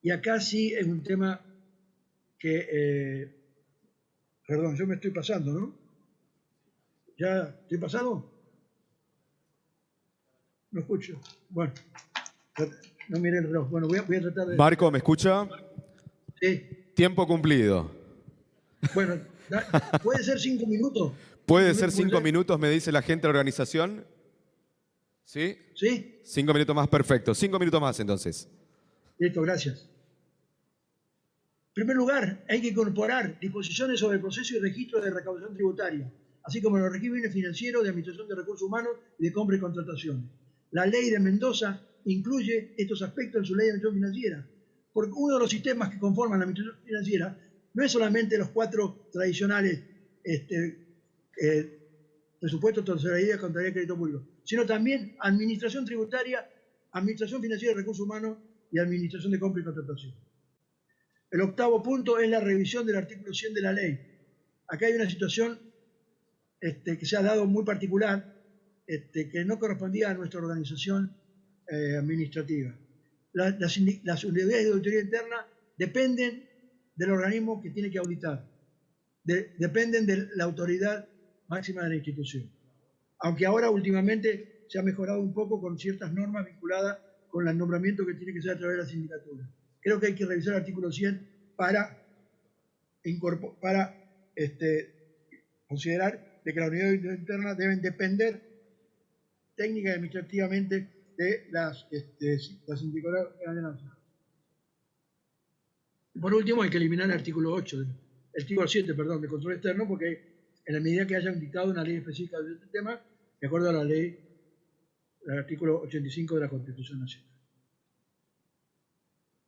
Y acá sí es un tema que, perdón, yo me estoy pasando, ¿no? ¿Ya estoy pasado? No escucho. Bueno, no miré el reloj. Bueno, voy a tratar de... Marco, ¿me escucha? Sí. Tiempo cumplido. Bueno, ¿puede ser 5 minutos? ¿Puede ser 5 minutos, me dice la gente de la organización? ¿Sí? ¿Sí? 5 minutos más, perfecto. 5 minutos más, entonces. Listo, gracias. En primer lugar, hay que incorporar disposiciones sobre el proceso y registro de recaudación tributaria, así como los regímenes financieros de administración de recursos humanos y de compra y contratación. La ley de Mendoza incluye estos aspectos en su ley de administración financiera, porque uno de los sistemas que conforman la administración financiera no es solamente los 4 tradicionales presupuesto, tesorería, contabilidad y crédito público, sino también administración tributaria, administración financiera de recursos humanos y administración de compra y contratación. El octavo punto es la revisión del artículo 100 de la ley. Acá hay una situación que se ha dado muy particular, que no correspondía a nuestra organización administrativa. Las unidades de auditoría interna dependen del organismo que tiene que auditar, dependen de la autoridad máxima de la institución. Aunque ahora últimamente se ha mejorado un poco con ciertas normas vinculadas con el nombramiento que tiene que ser a través de la sindicatura. Creo que hay que revisar el artículo 100 para considerar de que las unidades internas deben depender técnica y administrativamente de las sindicaturas de la Nación. Por último, hay que eliminar el artículo 7, perdón, de control externo, porque en la medida que hayan dictado una ley específica de este tema, de acuerdo a la ley, el artículo 85 de la Constitución Nacional.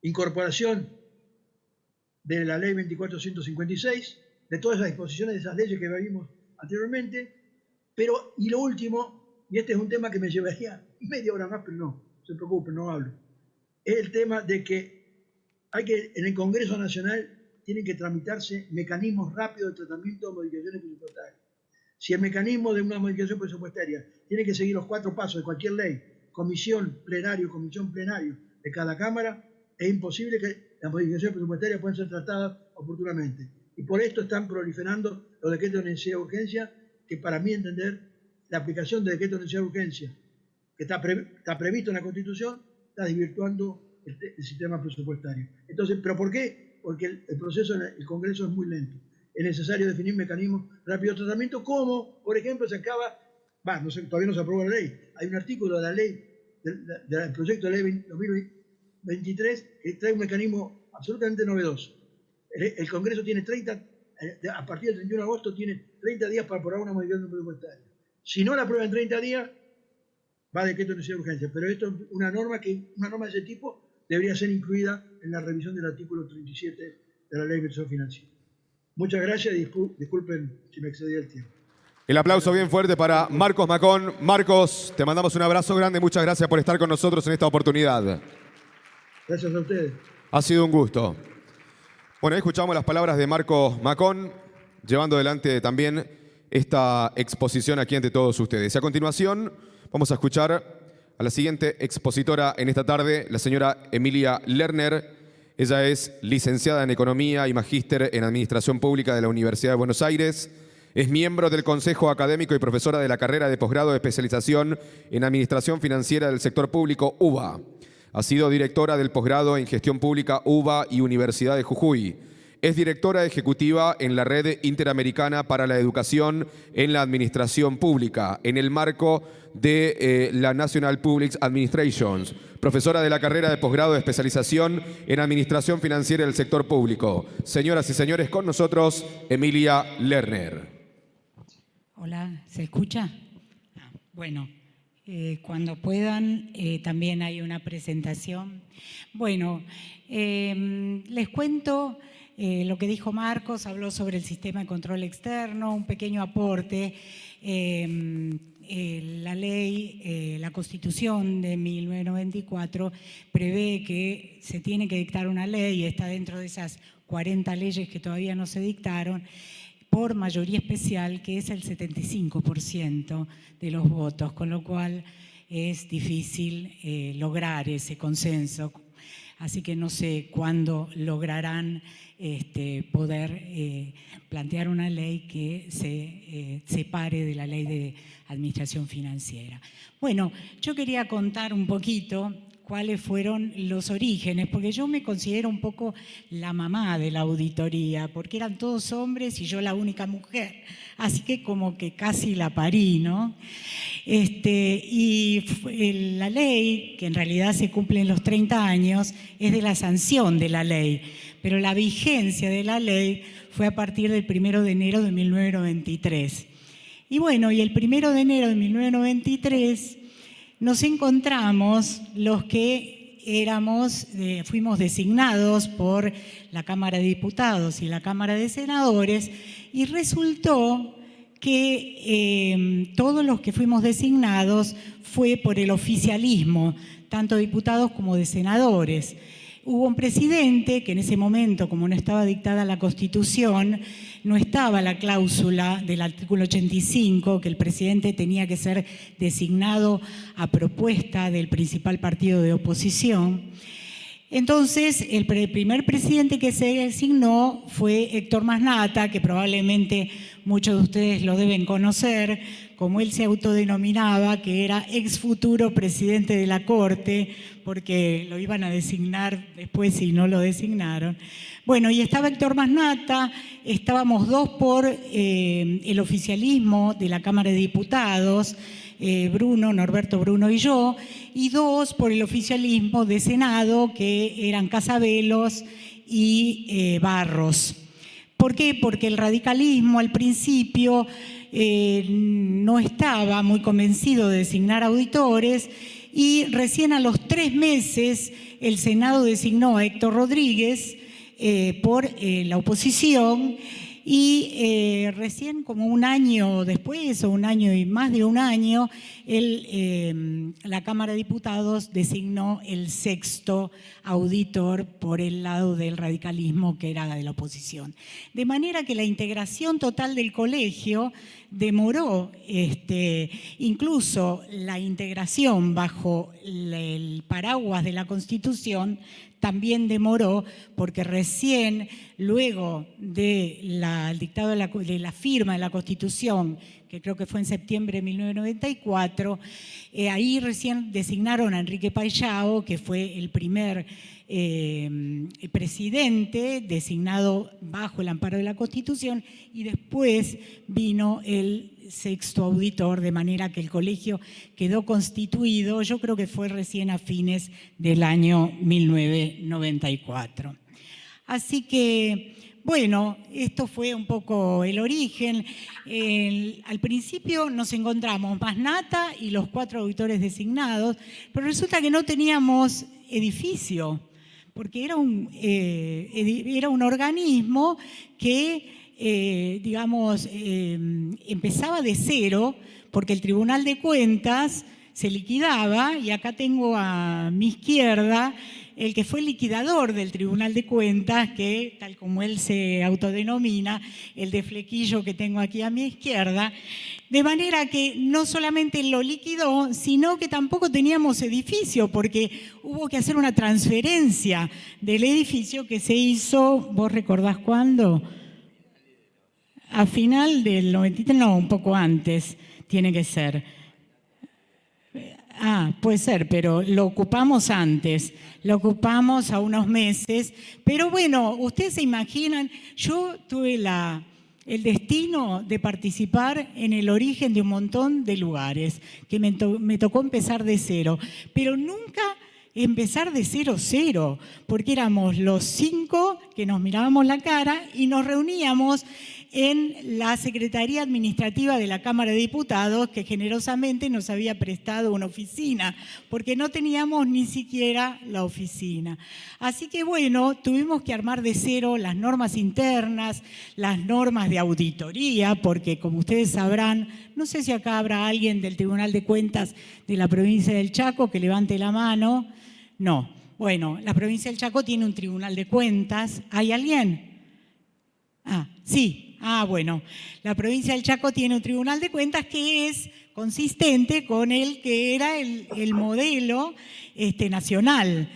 Incorporación de la ley 2456, de todas las disposiciones de esas leyes que vimos anteriormente, pero, y lo último, y este es un tema que me llevaría media hora más, pero no se preocupen, no hablo, es el tema de que en el Congreso Nacional tienen que tramitarse mecanismos rápidos de tratamiento de modificaciones presupuestarias. Si el mecanismo de una modificación presupuestaria tiene que seguir los 4 pasos de cualquier ley, comisión plenario de cada Cámara, es imposible que las modificaciones presupuestarias puedan ser tratadas oportunamente. Y por esto están proliferando los decretos de necesidad de urgencia, que para mí entender, la aplicación de decretos de necesidad de urgencia, que está previsto en la Constitución, está desvirtuando el sistema presupuestario. Entonces, ¿pero por qué? Porque el proceso en el Congreso es muy lento. Es necesario definir mecanismos rápidos de tratamiento, como, por ejemplo, todavía no se aprobó la ley. Hay un artículo de la ley, del proyecto de ley 2023, que trae un mecanismo absolutamente novedoso. El Congreso tiene a partir del 31 de agosto, tiene 30 días para aprobar una modificación presupuestaria. Si no la aprueba en 30 días, va a decreto de necesidad de urgencia. Pero esto es una norma de ese tipo debería ser incluida en la revisión del artículo 37 de la Ley de Administración Financiera. Muchas gracias y disculpen si me excedí el tiempo. El aplauso bien fuerte para Marcos Macón. Marcos, te mandamos un abrazo grande. Muchas gracias por estar con nosotros en esta oportunidad. Gracias a ustedes. Ha sido un gusto. Bueno, ahí escuchamos las palabras de Marcos Macón, llevando adelante también esta exposición aquí ante todos ustedes. Y a continuación vamos a escuchar a la siguiente expositora en esta tarde, la señora Emilia Lerner. Ella es licenciada en Economía y magíster en Administración Pública de la Universidad de Buenos Aires. Es miembro del Consejo Académico y profesora de la carrera de posgrado de especialización en Administración Financiera del Sector Público, UBA. Ha sido directora del posgrado en Gestión Pública, UBA y Universidad de Jujuy. Es directora ejecutiva en la Red Interamericana para la Educación en la Administración Pública, en el marco de la National Public Administration. Profesora de la carrera de posgrado de especialización en Administración Financiera del Sector Público. Señoras y señores, con nosotros, Emilia Lerner. Hola, ¿se escucha? Bueno, cuando puedan, también hay una presentación. Bueno, les cuento lo que dijo Marcos, habló sobre el sistema de control externo, un pequeño aporte. La ley, la Constitución de 1994 prevé que se tiene que dictar una ley, y está dentro de esas 40 leyes que todavía no se dictaron, por mayoría especial, que es el 75% de los votos, con lo cual es difícil lograr ese consenso. Así que no sé cuándo lograrán poder plantear una ley que se separe de la ley de administración financiera. Bueno, yo quería contar un poquito cuáles fueron los orígenes, porque yo me considero un poco la mamá de la auditoría, porque eran todos hombres y yo la única mujer, así que como que casi la parí, ¿no? La ley, que en realidad se cumple en los 30 años, es de la sanción de la ley, pero la vigencia de la ley fue a partir del 1 de enero de 1993. Y bueno, y el 1 de enero de 1993 nos encontramos los que fuimos designados por la Cámara de Diputados y la Cámara de Senadores, y resultó que todos los que fuimos designados fue por el oficialismo, tanto de diputados como de senadores. Hubo un presidente que en ese momento, como no estaba dictada la Constitución, no estaba la cláusula del artículo 85, que el presidente tenía que ser designado a propuesta del principal partido de oposición. Entonces, el primer presidente que se designó fue Héctor Masnata, que probablemente muchos de ustedes lo deben conocer, como él se autodenominaba, que era ex futuro presidente de la Corte, porque lo iban a designar después y no lo designaron. Bueno, y estaba Héctor Masnata, estábamos dos por el oficialismo de la Cámara de Diputados, Norberto Bruno y yo, y dos por el oficialismo de Senado, que eran Casabelos y Barros. ¿Por qué? Porque el radicalismo al principio no estaba muy convencido de designar auditores, y recién a los 3 meses el Senado designó a Héctor Rodríguez por la oposición, y recién como un año después, o un año y más de un año, la Cámara de Diputados designó el 6º auditor por el lado del radicalismo, que era de la oposición. De manera que la integración total del colegio demoró, incluso la integración bajo el paraguas de la Constitución también demoró, porque recién luego del dictado de la firma de la Constitución, que creo que fue en septiembre de 1994, ahí recién designaron a Enrique Paillao, que fue el primer presidente designado bajo el amparo de la Constitución, y después vino el 6º auditor, de manera que el colegio quedó constituido, yo creo que fue recién a fines del año 1994. Así que, bueno, esto fue un poco el origen. Al principio nos encontramos Masnata y los 4 auditores designados, pero resulta que no teníamos edificio, porque era un organismo que empezaba de cero, porque el Tribunal de Cuentas se liquidaba, y acá tengo a mi izquierda el que fue liquidador del Tribunal de Cuentas, que tal como él se autodenomina, el de flequillo que tengo aquí a mi izquierda, de manera que no solamente lo liquidó, sino que tampoco teníamos edificio, porque hubo que hacer una transferencia del edificio que se hizo, ¿vos recordás cuándo? A final del 93, no, un poco antes, tiene que ser. Puede ser, pero lo ocupamos antes, lo ocupamos a unos meses. Pero bueno, ustedes se imaginan, yo tuve el destino de participar en el origen de un montón de lugares, que me tocó empezar de cero, pero nunca empezar de cero, porque éramos los 5 que nos mirábamos la cara y nos reuníamos en la Secretaría Administrativa de la Cámara de Diputados, que generosamente nos había prestado una oficina, porque no teníamos ni siquiera la oficina. Así que bueno, tuvimos que armar de cero las normas internas, las normas de auditoría, porque como ustedes sabrán, no sé si acá habrá alguien del Tribunal de Cuentas de la provincia del Chaco que levante la mano. No. Bueno, la provincia del Chaco tiene un Tribunal de Cuentas. ¿Hay alguien? Sí. Bueno, la provincia del Chaco tiene un Tribunal de Cuentas que es consistente con el que era el modelo nacional.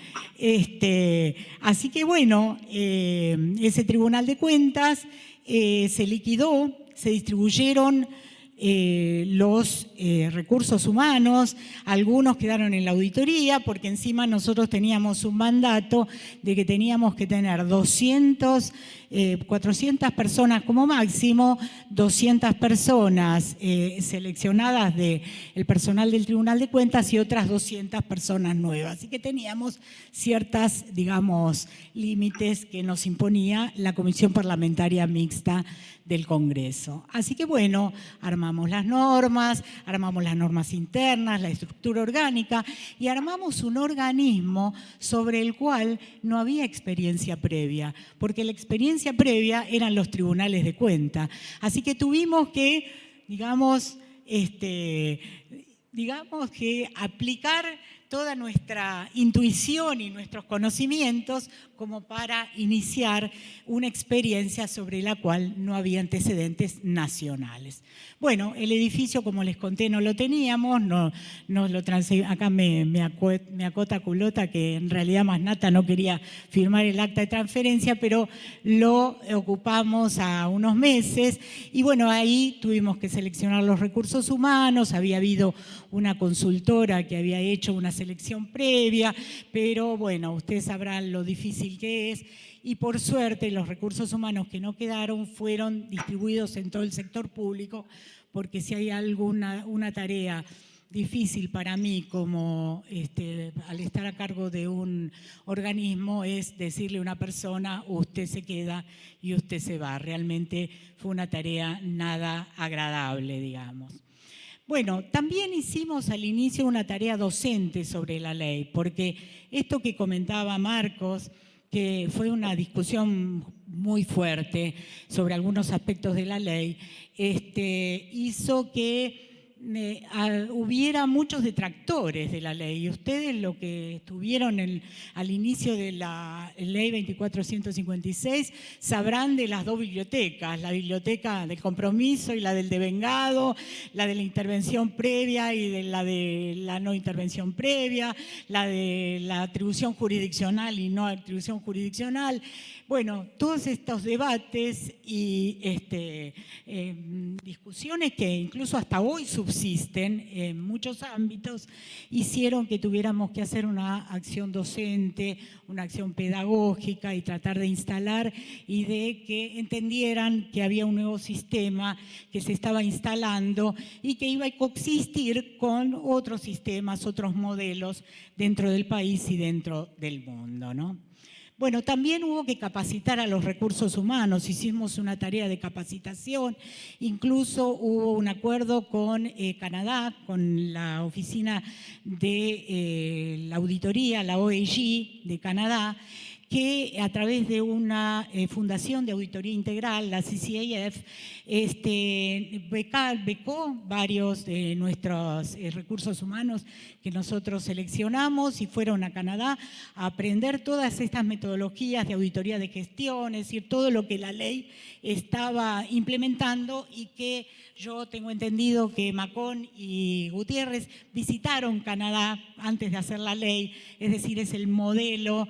Así que bueno, ese Tribunal de Cuentas se liquidó, se distribuyeron los recursos humanos, algunos quedaron en la auditoría, porque encima nosotros teníamos un mandato de que teníamos que tener 400 personas como máximo, 200 personas seleccionadas del personal del Tribunal de Cuentas y otras 200 personas nuevas. Así que teníamos ciertas, digamos, límites que nos imponía la Comisión Parlamentaria Mixta del Congreso. Así que bueno, armamos las normas internas, la estructura orgánica y armamos un organismo sobre el cual no había experiencia previa, porque la experiencia previa eran los tribunales de cuenta. Así que tuvimos que, digamos que aplicar toda nuestra intuición y nuestros conocimientos como para iniciar una experiencia sobre la cual no había antecedentes nacionales. Bueno, el edificio, como les conté, no lo teníamos, acá me acota Culota que en realidad Masnata no quería firmar el acta de transferencia, pero lo ocupamos a unos meses y bueno, ahí tuvimos que seleccionar los recursos humanos, había habido una consultora que había hecho una selección previa, pero bueno, ustedes sabrán lo difícil que es y por suerte los recursos humanos que no quedaron fueron distribuidos en todo el sector público, porque si hay una tarea difícil para mí como al estar a cargo de un organismo es decirle a una persona usted se queda y usted se va. Realmente fue una tarea nada agradable, digamos. Bueno, también hicimos al inicio una tarea docente sobre la ley, porque esto que comentaba Marcos, que fue una discusión muy fuerte sobre algunos aspectos de la ley, hizo que hubiera muchos detractores de la ley. Y ustedes lo que estuvieron al inicio de la ley 2456 sabrán de las dos bibliotecas, la biblioteca del compromiso y la del devengado, la de la intervención previa y de la no intervención previa, la de la atribución jurisdiccional y no atribución jurisdiccional. Bueno, todos estos debates y discusiones que incluso hasta hoy subsisten en muchos ámbitos, hicieron que tuviéramos que hacer una acción docente, una acción pedagógica y tratar de instalar y de que entendieran que había un nuevo sistema que se estaba instalando y que iba a coexistir con otros sistemas, otros modelos dentro del país y dentro del mundo, ¿no? Bueno, también hubo que capacitar a los recursos humanos, hicimos una tarea de capacitación, incluso hubo un acuerdo con Canadá, con la oficina de la auditoría, la OEG de Canadá, que a través de una fundación de auditoría integral, la CCAF, becó varios de nuestros recursos humanos que nosotros seleccionamos y fueron a Canadá a aprender todas estas metodologías de auditoría de gestión, es decir, todo lo que la ley estaba implementando y que yo tengo entendido que Macón y Gutiérrez visitaron Canadá antes de hacer la ley, es decir, es el modelo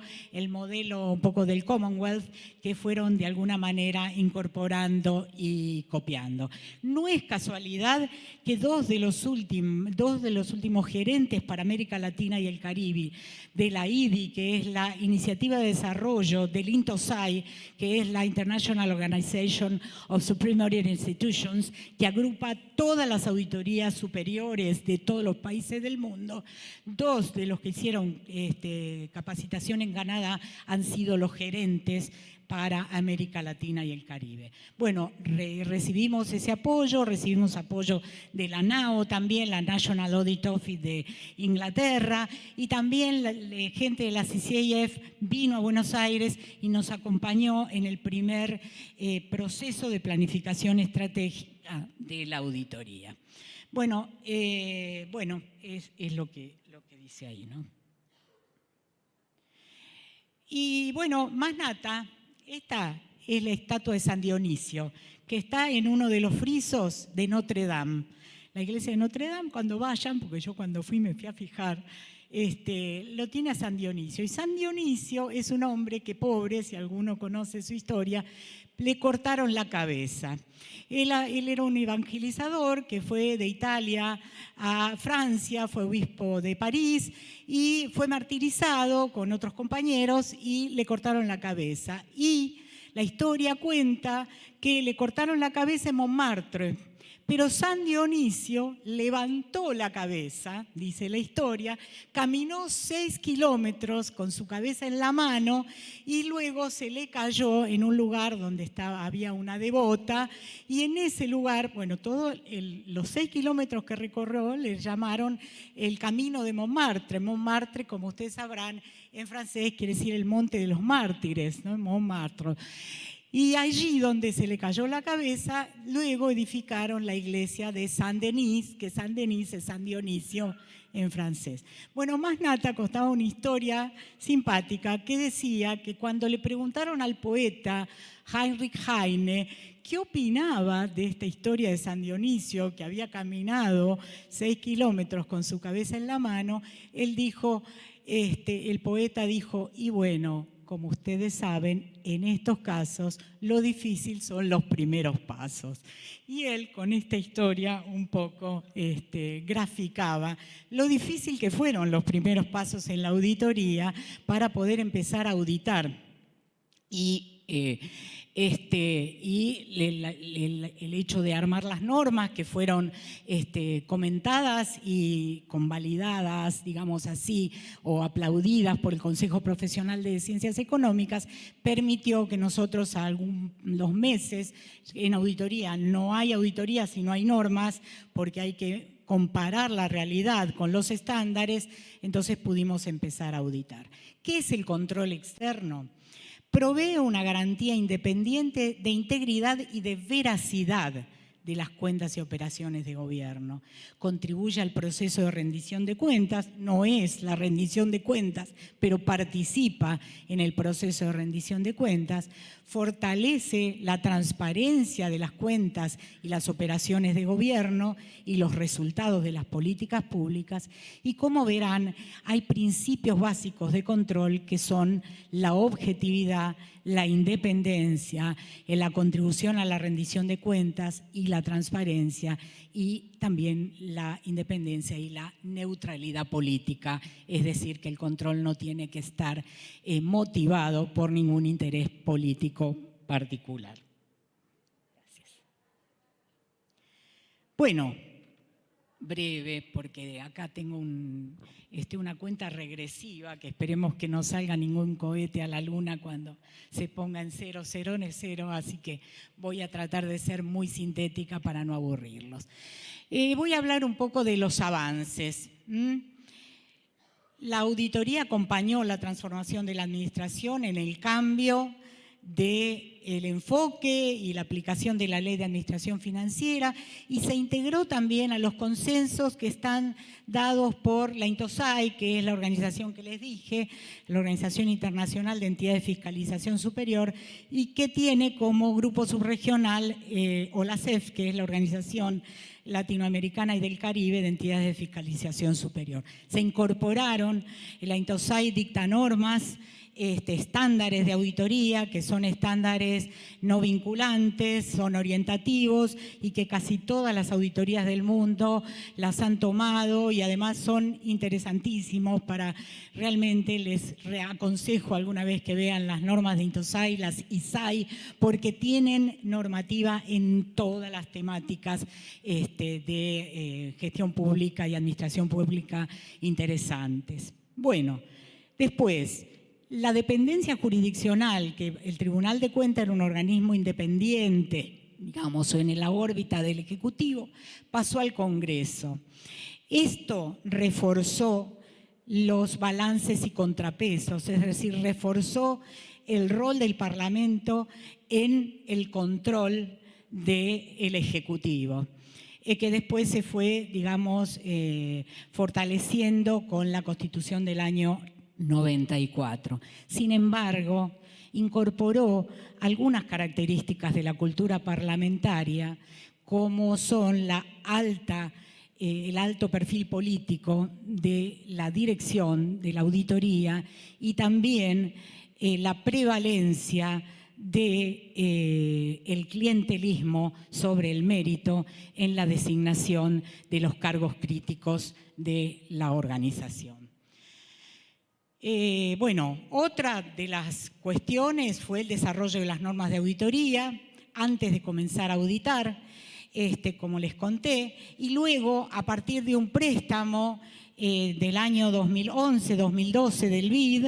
modelo un poco del Commonwealth, que fueron de alguna manera incorporando y copiando. No es casualidad que dos de los últimos gerentes para América Latina y el Caribe de la IDI, que es la Iniciativa de Desarrollo, del INTOSAI, que es la International Organization of Superior Institutions, que agrupa todas las auditorías superiores de todos los países del mundo. Dos de los que hicieron capacitación en Canadá han sido los gerentes para América Latina y el Caribe. Bueno, recibimos ese apoyo, recibimos apoyo de la NAO también, la National Audit Office de Inglaterra, y también la gente de la CCAF vino a Buenos Aires y nos acompañó en el primer proceso de planificación estratégica de la auditoría. Bueno, es lo que dice ahí, ¿no? Y bueno, más nata, esta es la estatua de San Dionisio, que está en uno de los frisos de Notre Dame. La iglesia de Notre Dame, cuando vayan, porque yo cuando fui me fui a fijar, lo tiene a San Dionisio. Y San Dionisio es un hombre que, pobre, si alguno conoce su historia, le cortaron la cabeza. Él era un evangelizador que fue de Italia a Francia, fue obispo de París y fue martirizado con otros compañeros y le cortaron la cabeza. Y la historia cuenta que le cortaron la cabeza en Montmartre, pero San Dionisio levantó la cabeza, dice la historia, caminó 6 kilómetros con su cabeza en la mano y luego se le cayó en un lugar donde había una devota, y en ese lugar, bueno, todos los 6 kilómetros que recorrió le llamaron el Camino de Montmartre. Montmartre, como ustedes sabrán, en francés quiere decir el Monte de los Mártires, ¿no? Montmartre. Y allí donde se le cayó la cabeza, luego edificaron la iglesia de Saint-Denis, que Saint-Denis es San Dionisio en francés. Bueno, más nata contaba una historia simpática que decía que cuando le preguntaron al poeta Heinrich Heine qué opinaba de esta historia de San Dionisio, que había caminado 6 kilómetros con su cabeza en la mano, él dijo, el poeta dijo, y bueno, como ustedes saben, en estos casos lo difícil son los primeros pasos. Y él con esta historia un poco graficaba lo difícil que fueron los primeros pasos en la auditoría para poder empezar a auditar. Y el hecho de armar las normas que fueron comentadas y convalidadas, digamos así, o aplaudidas por el Consejo Profesional de Ciencias Económicas, permitió que nosotros a los meses en auditoría, no hay auditoría si no hay normas, porque hay que comparar la realidad con los estándares, entonces pudimos empezar a auditar. ¿Qué es el control externo? Provee una garantía independiente de integridad y de veracidad de las cuentas y operaciones de gobierno. Contribuye al proceso de rendición de cuentas, no es la rendición de cuentas, pero participa en el proceso de rendición de cuentas. Fortalece la transparencia de las cuentas y las operaciones de gobierno y los resultados de las políticas públicas. Y como verán, hay principios básicos de control que son la objetividad, la independencia, la contribución a la rendición de cuentas y la transparencia, y también la independencia y la neutralidad política, es decir, que el control no tiene que estar motivado por ningún interés político particular. Gracias. Bueno, breve, porque acá tengo una cuenta regresiva que esperemos que no salga ningún cohete a la luna cuando se ponga en 0, 0, 0, así que voy a tratar de ser muy sintética para no aburrirlos. Voy a hablar un poco de los avances. La auditoría acompañó la transformación de la administración en el cambio del enfoque y la aplicación de la Ley de Administración Financiera, y se integró también a los consensos que están dados por la INTOSAI, que es la organización que les dije, la Organización Internacional de Entidades de Fiscalización Superior, y que tiene como grupo subregional OLACEF, que es la Organización Latinoamericana y del Caribe de Entidades de Fiscalización Superior. Se incorporaron, la INTOSAI dicta normas estándares de auditoría, que son estándares no vinculantes, son orientativos y que casi todas las auditorías del mundo las han tomado y además son interesantísimos para, realmente les aconsejo alguna vez que vean las normas de INTOSAI, las ISAI, porque tienen normativa en todas las temáticas de gestión pública y administración pública interesantes. Bueno, después, la dependencia jurisdiccional, que el Tribunal de Cuentas era un organismo independiente, digamos, en la órbita del Ejecutivo, pasó al Congreso. Esto reforzó los balances y contrapesos, es decir, reforzó el rol del Parlamento en el control del Ejecutivo, que después se fue, digamos, fortaleciendo con la Constitución del año 94. Sin embargo, incorporó algunas características de la cultura parlamentaria, como son el alto perfil político de la dirección de la auditoría y también la prevalencia del clientelismo sobre el mérito en la designación de los cargos críticos de la organización. Bueno, otra de las cuestiones fue el desarrollo de las normas de auditoría antes de comenzar a auditar, como les conté, y luego a partir de un préstamo del año 2011-2012 del BID,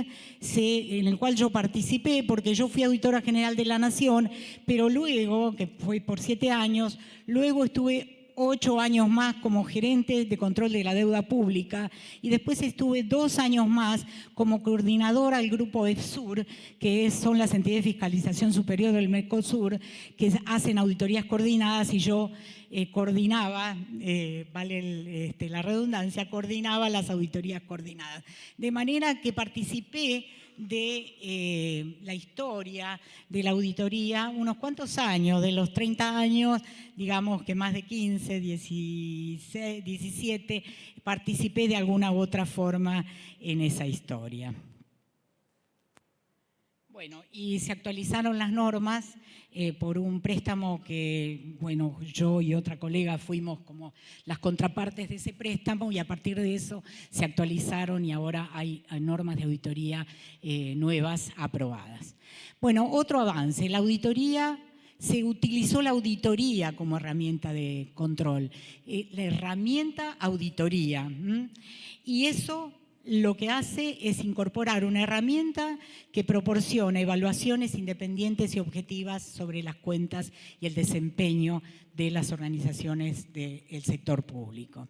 en el cual yo participé porque yo fui auditora general de la Nación, pero luego, que fue por 7 años, luego estuve 8 años más como gerente de control de la deuda pública y después estuve 2 años más como coordinadora del grupo EFSUR, que son las entidades de fiscalización superior del Mercosur, que hacen auditorías coordinadas y yo coordinaba, vale la redundancia, coordinaba las auditorías coordinadas. De manera que participé de la historia de la auditoría unos cuantos años, de los 30 años, digamos que más de 15, 16, 17, participé de alguna u otra forma en esa historia. Bueno, y se actualizaron las normas por un préstamo que, bueno, yo y otra colega fuimos como las contrapartes de ese préstamo y a partir de eso se actualizaron y ahora hay normas de auditoría nuevas aprobadas. Bueno, otro avance, la auditoría, se utilizó la auditoría como herramienta de control, la herramienta auditoría, y eso lo que hace es incorporar una herramienta que proporciona evaluaciones independientes y objetivas sobre las cuentas y el desempeño de las organizaciones del sector público.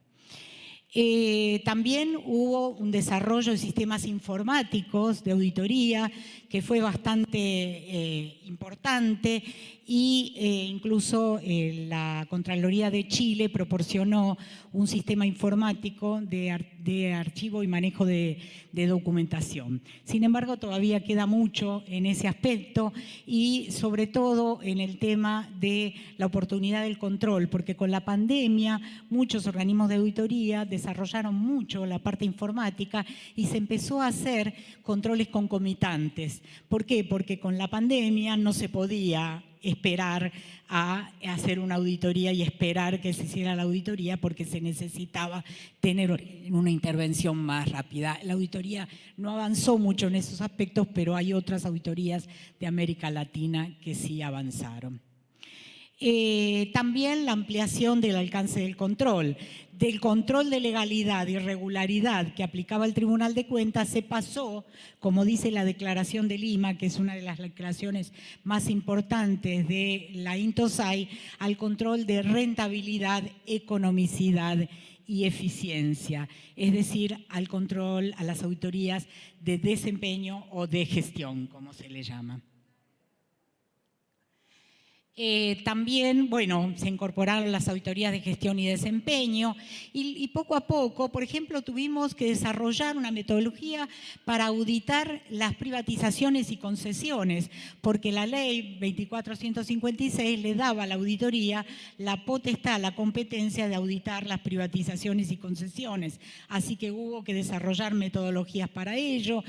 También hubo un desarrollo de sistemas informáticos de auditoría que fue bastante importante y incluso la Contraloría de Chile proporcionó un sistema informático de archivo y manejo de documentación. Sin embargo, todavía queda mucho en ese aspecto y sobre todo en el tema de la oportunidad del control, porque con la pandemia muchos organismos de auditoría desarrollaron mucho la parte informática y se empezó a hacer controles concomitantes. ¿Por qué? Porque con la pandemia no se podía esperar a hacer una auditoría y esperar que se hiciera la auditoría porque se necesitaba tener una intervención más rápida. La auditoría no avanzó mucho en esos aspectos, pero hay otras auditorías de América Latina que sí avanzaron. También la ampliación del alcance del control de legalidad y regularidad que aplicaba el Tribunal de Cuentas se pasó, como dice la Declaración de Lima, que es una de las declaraciones más importantes de la INTOSAI, al control de rentabilidad, economicidad y eficiencia, es decir, al control, a las auditorías de desempeño o de gestión, como se le llama. También, bueno, se incorporaron las auditorías de gestión y desempeño y poco a poco, por ejemplo, tuvimos que desarrollar una metodología para auditar las privatizaciones y concesiones, porque la ley 2456 le daba a la auditoría la potestad, la competencia de auditar las privatizaciones y concesiones. Así que hubo que desarrollar metodologías para ello.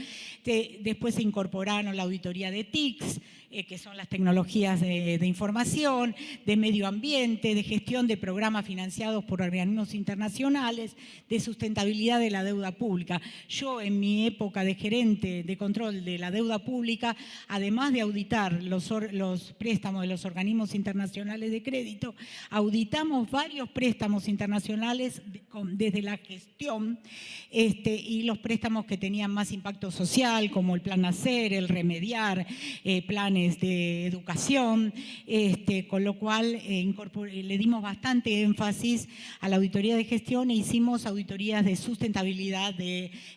Después se incorporaron la auditoría de TICs, que son las tecnologías de información, de medio ambiente, de gestión de programas financiados por organismos internacionales, de sustentabilidad de la deuda pública. Yo, en mi época de gerente de control de la deuda pública, además de auditar los préstamos de los organismos internacionales de crédito, auditamos varios préstamos internacionales desde la gestión y los préstamos que tenían más impacto social, como el Plan Nacer, el Remediar, planes de educación, con lo cual le dimos bastante énfasis a la auditoría de gestión e hicimos auditorías de sustentabilidad,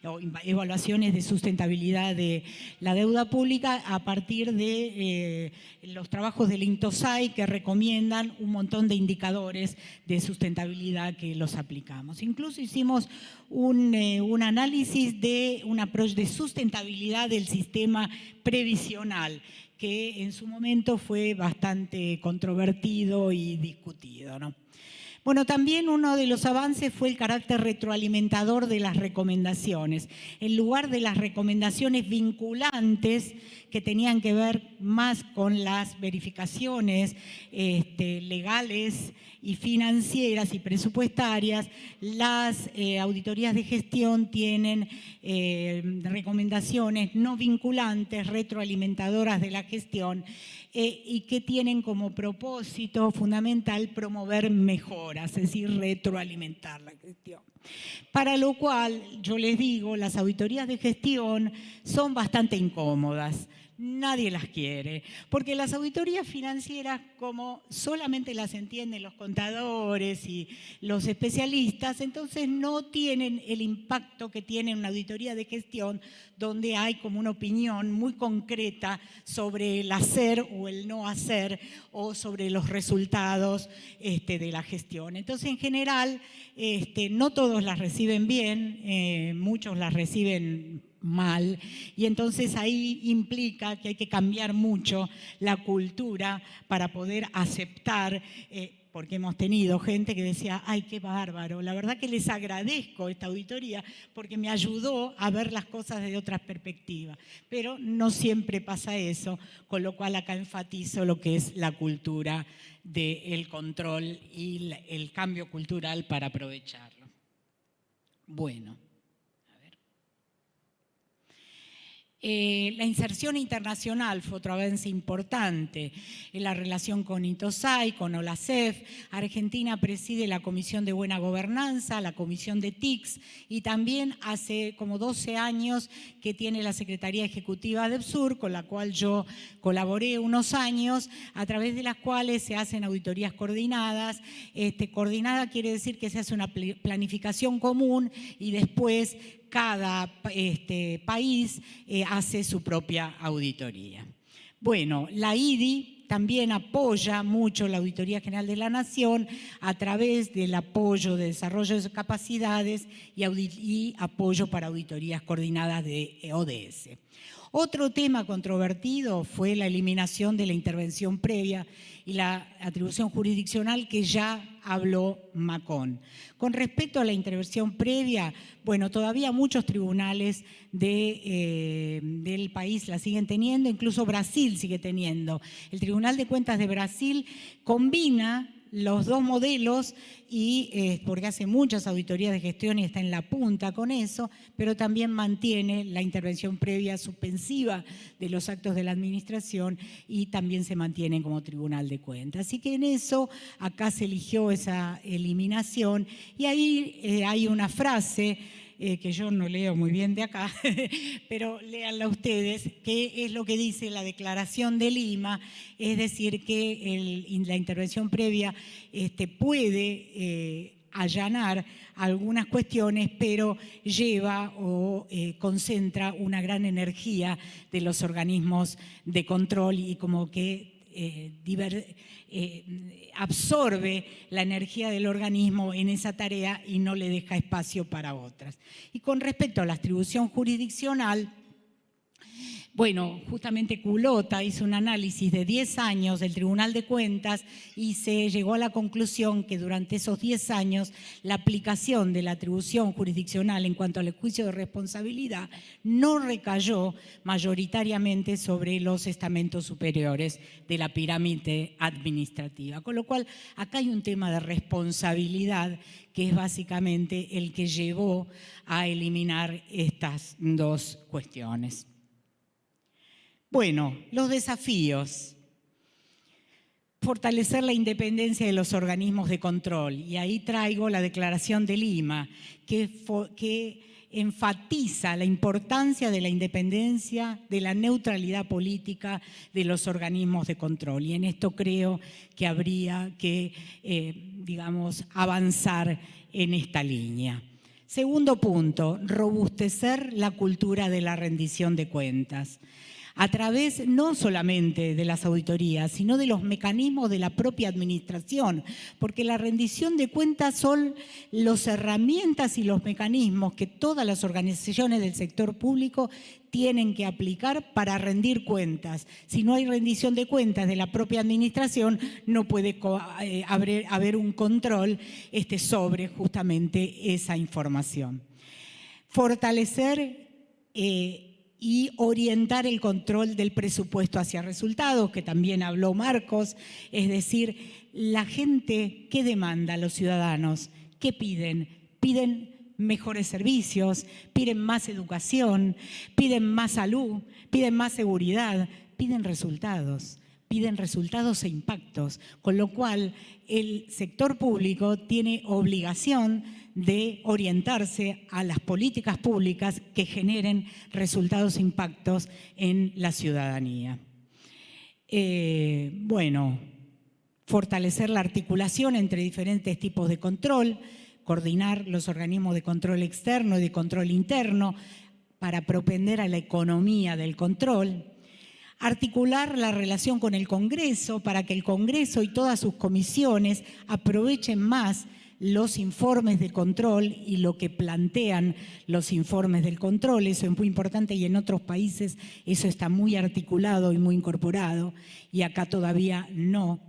o evaluaciones de sustentabilidad de la deuda pública a partir de los trabajos del INTOSAI, que recomiendan un montón de indicadores de sustentabilidad que los aplicamos. Incluso hicimos un análisis de un approach de sustentabilidad del sistema previsional, que en su momento fue bastante controvertido y discutido, ¿no? Bueno, también uno de los avances fue el carácter retroalimentador de las recomendaciones. En lugar de las recomendaciones vinculantes que tenían que ver más con las verificaciones legales y financieras y presupuestarias, las auditorías de gestión tienen recomendaciones no vinculantes, retroalimentadoras de la gestión, y que tienen como propósito fundamental promover mejoras, es decir, retroalimentar la gestión. Para lo cual, yo les digo, las auditorías de gestión son bastante incómodas. Nadie las quiere, porque las auditorías financieras, como solamente las entienden los contadores y los especialistas, entonces no tienen el impacto que tiene una auditoría de gestión, donde hay como una opinión muy concreta sobre el hacer o el no hacer, o sobre los resultados de la gestión. Entonces, en general, no todos las reciben bien, muchos las reciben mal, y entonces ahí implica que hay que cambiar mucho la cultura para poder aceptar, porque hemos tenido gente que decía, ay, qué bárbaro, la verdad que les agradezco esta auditoría porque me ayudó a ver las cosas desde otra perspectiva, pero no siempre pasa eso, con lo cual acá enfatizo lo que es la cultura del control y el cambio cultural para aprovecharlo. Bueno. La inserción internacional fue otro avance importante en la relación con INTOSAI, con OLACEF. Argentina preside la Comisión de Buena Gobernanza, la Comisión de TICs, y también hace como 12 años que tiene la Secretaría Ejecutiva de EPSUR, con la cual yo colaboré unos años, a través de las cuales se hacen auditorías coordinadas. Coordinada quiere decir que se hace una planificación común y después cada país hace su propia auditoría. Bueno, la IDI también apoya mucho la Auditoría General de la Nación a través del apoyo de desarrollo de capacidades y apoyo para auditorías coordinadas de ODS. Otro tema controvertido fue la eliminación de la intervención previa y la atribución jurisdiccional, que ya habló Macón. Con respecto a la intervención previa, bueno, todavía muchos tribunales del país la siguen teniendo, incluso Brasil sigue teniendo. El Tribunal de Cuentas de Brasil combina los dos modelos, y porque hace muchas auditorías de gestión y está en la punta con eso, pero también mantiene la intervención previa suspensiva de los actos de la administración y también se mantiene como Tribunal de Cuentas. Así que en eso acá se eligió esa eliminación, y ahí hay una frase que yo no leo muy bien de acá, pero léanla ustedes, que es lo que dice la Declaración de Lima, es decir, que la intervención previa puede allanar algunas cuestiones, pero lleva o concentra una gran energía de los organismos de control, y como que absorbe la energía del organismo en esa tarea y no le deja espacio para otras. Y con respecto a la atribución jurisdiccional, bueno, justamente Culota hizo un análisis de 10 años del Tribunal de Cuentas y se llegó a la conclusión que durante esos 10 años la aplicación de la atribución jurisdiccional en cuanto al juicio de responsabilidad no recayó mayoritariamente sobre los estamentos superiores de la pirámide administrativa. Con lo cual, acá hay un tema de responsabilidad que es básicamente el que llevó a eliminar estas dos cuestiones. Bueno, los desafíos. Fortalecer la independencia de los organismos de control. Y ahí traigo la Declaración de Lima, que enfatiza la importancia de la independencia, de la neutralidad política de los organismos de control. Y en esto creo que habría que, avanzar en esta línea. Segundo punto, robustecer la cultura de la rendición de cuentas, a través no solamente de las auditorías, sino de los mecanismos de la propia administración, porque la rendición de cuentas son las herramientas y los mecanismos que todas las organizaciones del sector público tienen que aplicar para rendir cuentas. Si no hay rendición de cuentas de la propia administración, no puede haber un control sobre justamente esa información. Fortalecer y orientar el control del presupuesto hacia resultados, que también habló Marcos, es decir, la gente, ¿qué demanda los ciudadanos? ¿Qué piden? Piden mejores servicios, piden más educación, piden más salud, piden más seguridad, piden resultados e impactos, con lo cual el sector público tiene obligación de orientarse a las políticas públicas que generen resultados e impactos en la ciudadanía. Fortalecer la articulación entre diferentes tipos de control, coordinar los organismos de control externo y de control interno para propender a la economía del control. Articular la relación con el Congreso para que el Congreso y todas sus comisiones aprovechen más los informes de control y lo que plantean los informes del control. Eso es muy importante y en otros países eso está muy articulado y muy incorporado y acá todavía no.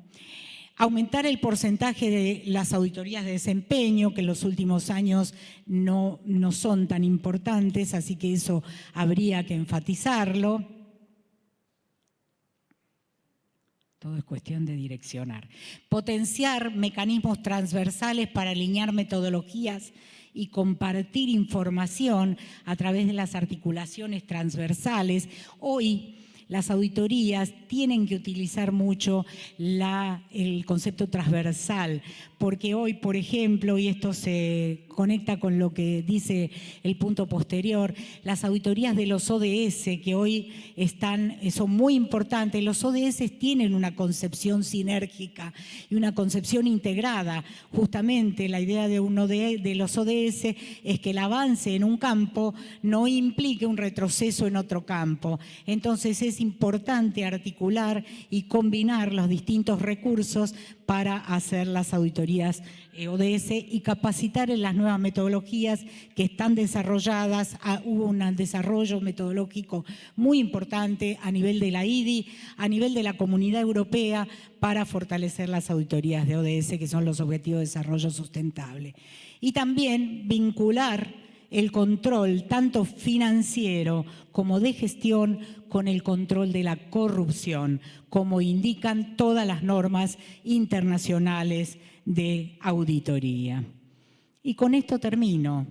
Aumentar el porcentaje de las auditorías de desempeño, que en los últimos años no son tan importantes, así que eso habría que enfatizarlo. Todo es cuestión de direccionar. Potenciar mecanismos transversales para alinear metodologías y compartir información a través de las articulaciones transversales. Hoy las auditorías tienen que utilizar mucho el concepto transversal, porque hoy, por ejemplo, y esto se conecta con lo que dice el punto posterior, las auditorías de los ODS, que hoy son muy importantes, los ODS tienen una concepción sinérgica y una concepción integrada. Justamente la idea de los ODS es que el avance en un campo no implique un retroceso en otro campo. Entonces es importante articular y combinar los distintos recursos para hacer las auditorías ODS y capacitar en las nuevas metodologías que están desarrolladas. Hubo un desarrollo metodológico muy importante a nivel de la IDI, a nivel de la Comunidad Europea, para fortalecer las auditorías de ODS, que son los Objetivos de Desarrollo Sustentable. Y también vincular el control tanto financiero como de gestión con el control de la corrupción, como indican todas las normas internacionales de auditoría. Y con esto termino.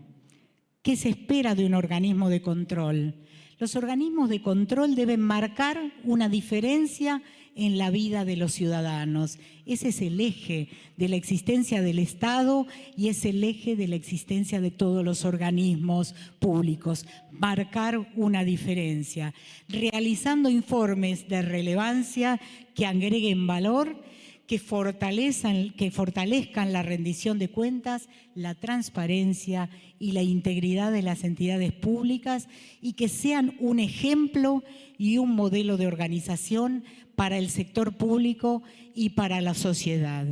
¿Qué se espera de un organismo de control? Los organismos de control deben marcar una diferencia en la vida de los ciudadanos. Ese es el eje de la existencia del Estado y es el eje de la existencia de todos los organismos públicos. Marcar una diferencia, realizando informes de relevancia que agreguen valor, que fortalezcan la rendición de cuentas, la transparencia y la integridad de las entidades públicas y que sean un ejemplo y un modelo de organización para el sector público y para la sociedad.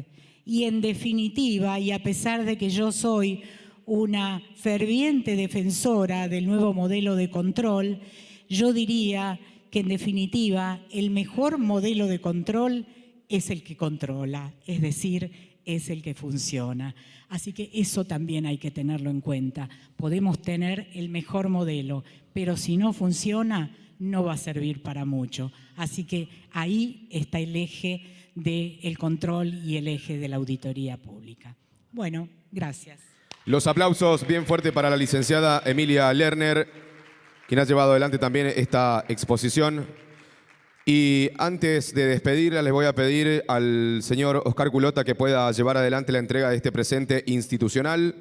Y en definitiva, y a pesar de que yo soy una ferviente defensora del nuevo modelo de control, yo diría que en definitiva el mejor modelo de control es el que controla, es decir, es el que funciona. Así que eso también hay que tenerlo en cuenta. Podemos tener el mejor modelo, pero si no funciona, no va a servir para mucho. Así que ahí está el eje del control y el eje de la auditoría pública. Bueno, gracias. Los aplausos bien fuertes para la licenciada Emilia Lerner, quien ha llevado adelante también esta exposición. Y antes de despedirla, les voy a pedir al señor Oscar Culota que pueda llevar adelante la entrega de este presente institucional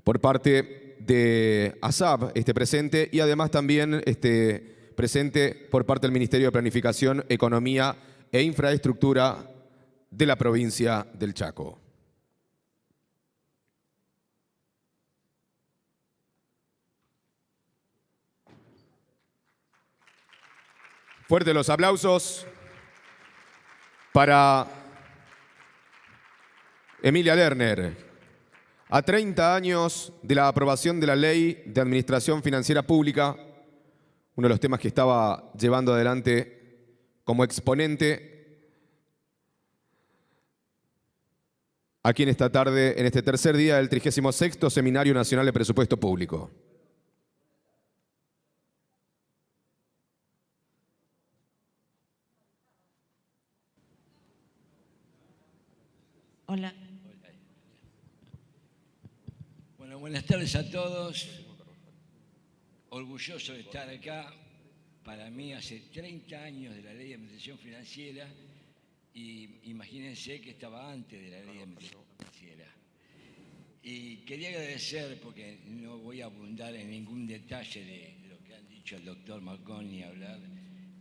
por parte de ASAP, este presente, y además también este presente por parte del Ministerio de Planificación, Economía e Infraestructura de la provincia del Chaco. Fuertes los aplausos para Emilia Lerner. A 30 años de la aprobación de la Ley de Administración Financiera Pública, uno de los temas que estaba llevando adelante como exponente aquí en esta tarde, en este tercer día del 36º Seminario Nacional de Presupuesto Público. Hola. Bueno, buenas tardes a todos. Orgulloso de estar acá. Para mí hace 30 años de la Ley de Administración Financiera y imagínense que estaba antes de la Ley de Administración Financiera. Y quería agradecer, porque no voy a abundar en ningún detalle de lo que han dicho el doctor Marconi hablar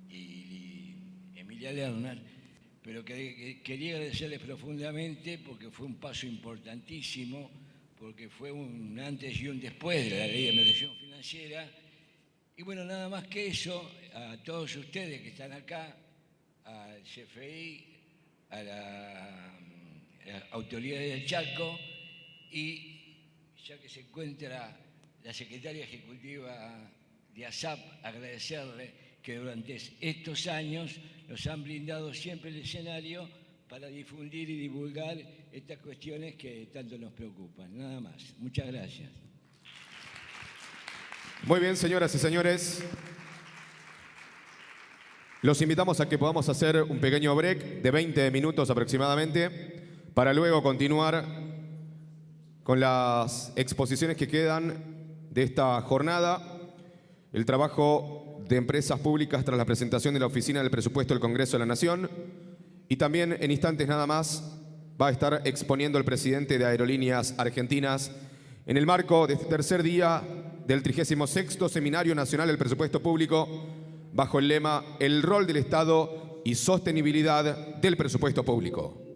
y Emilia Lerner, pero quería agradecerles profundamente porque fue un paso importantísimo, porque fue un antes y un después de la Ley de Administración Financiera. Y bueno, nada más que eso, a todos ustedes que están acá, al CFI, a las autoridades del Chaco, y ya que se encuentra la secretaria ejecutiva de ASAP, agradecerle que durante estos años nos han brindado siempre el escenario para difundir y divulgar estas cuestiones que tanto nos preocupan. Nada más. Muchas gracias. Muy bien, señoras y señores. Los invitamos a que podamos hacer un pequeño break de 20 minutos aproximadamente para luego continuar con las exposiciones que quedan de esta jornada. El trabajo de empresas públicas tras la presentación de la Oficina del Presupuesto del Congreso de la Nación. Y también en instantes nada más va a estar exponiendo el presidente de Aerolíneas Argentinas en el marco de este tercer día del 36º Seminario Nacional del Presupuesto Público bajo el lema El rol del Estado y sostenibilidad del presupuesto público.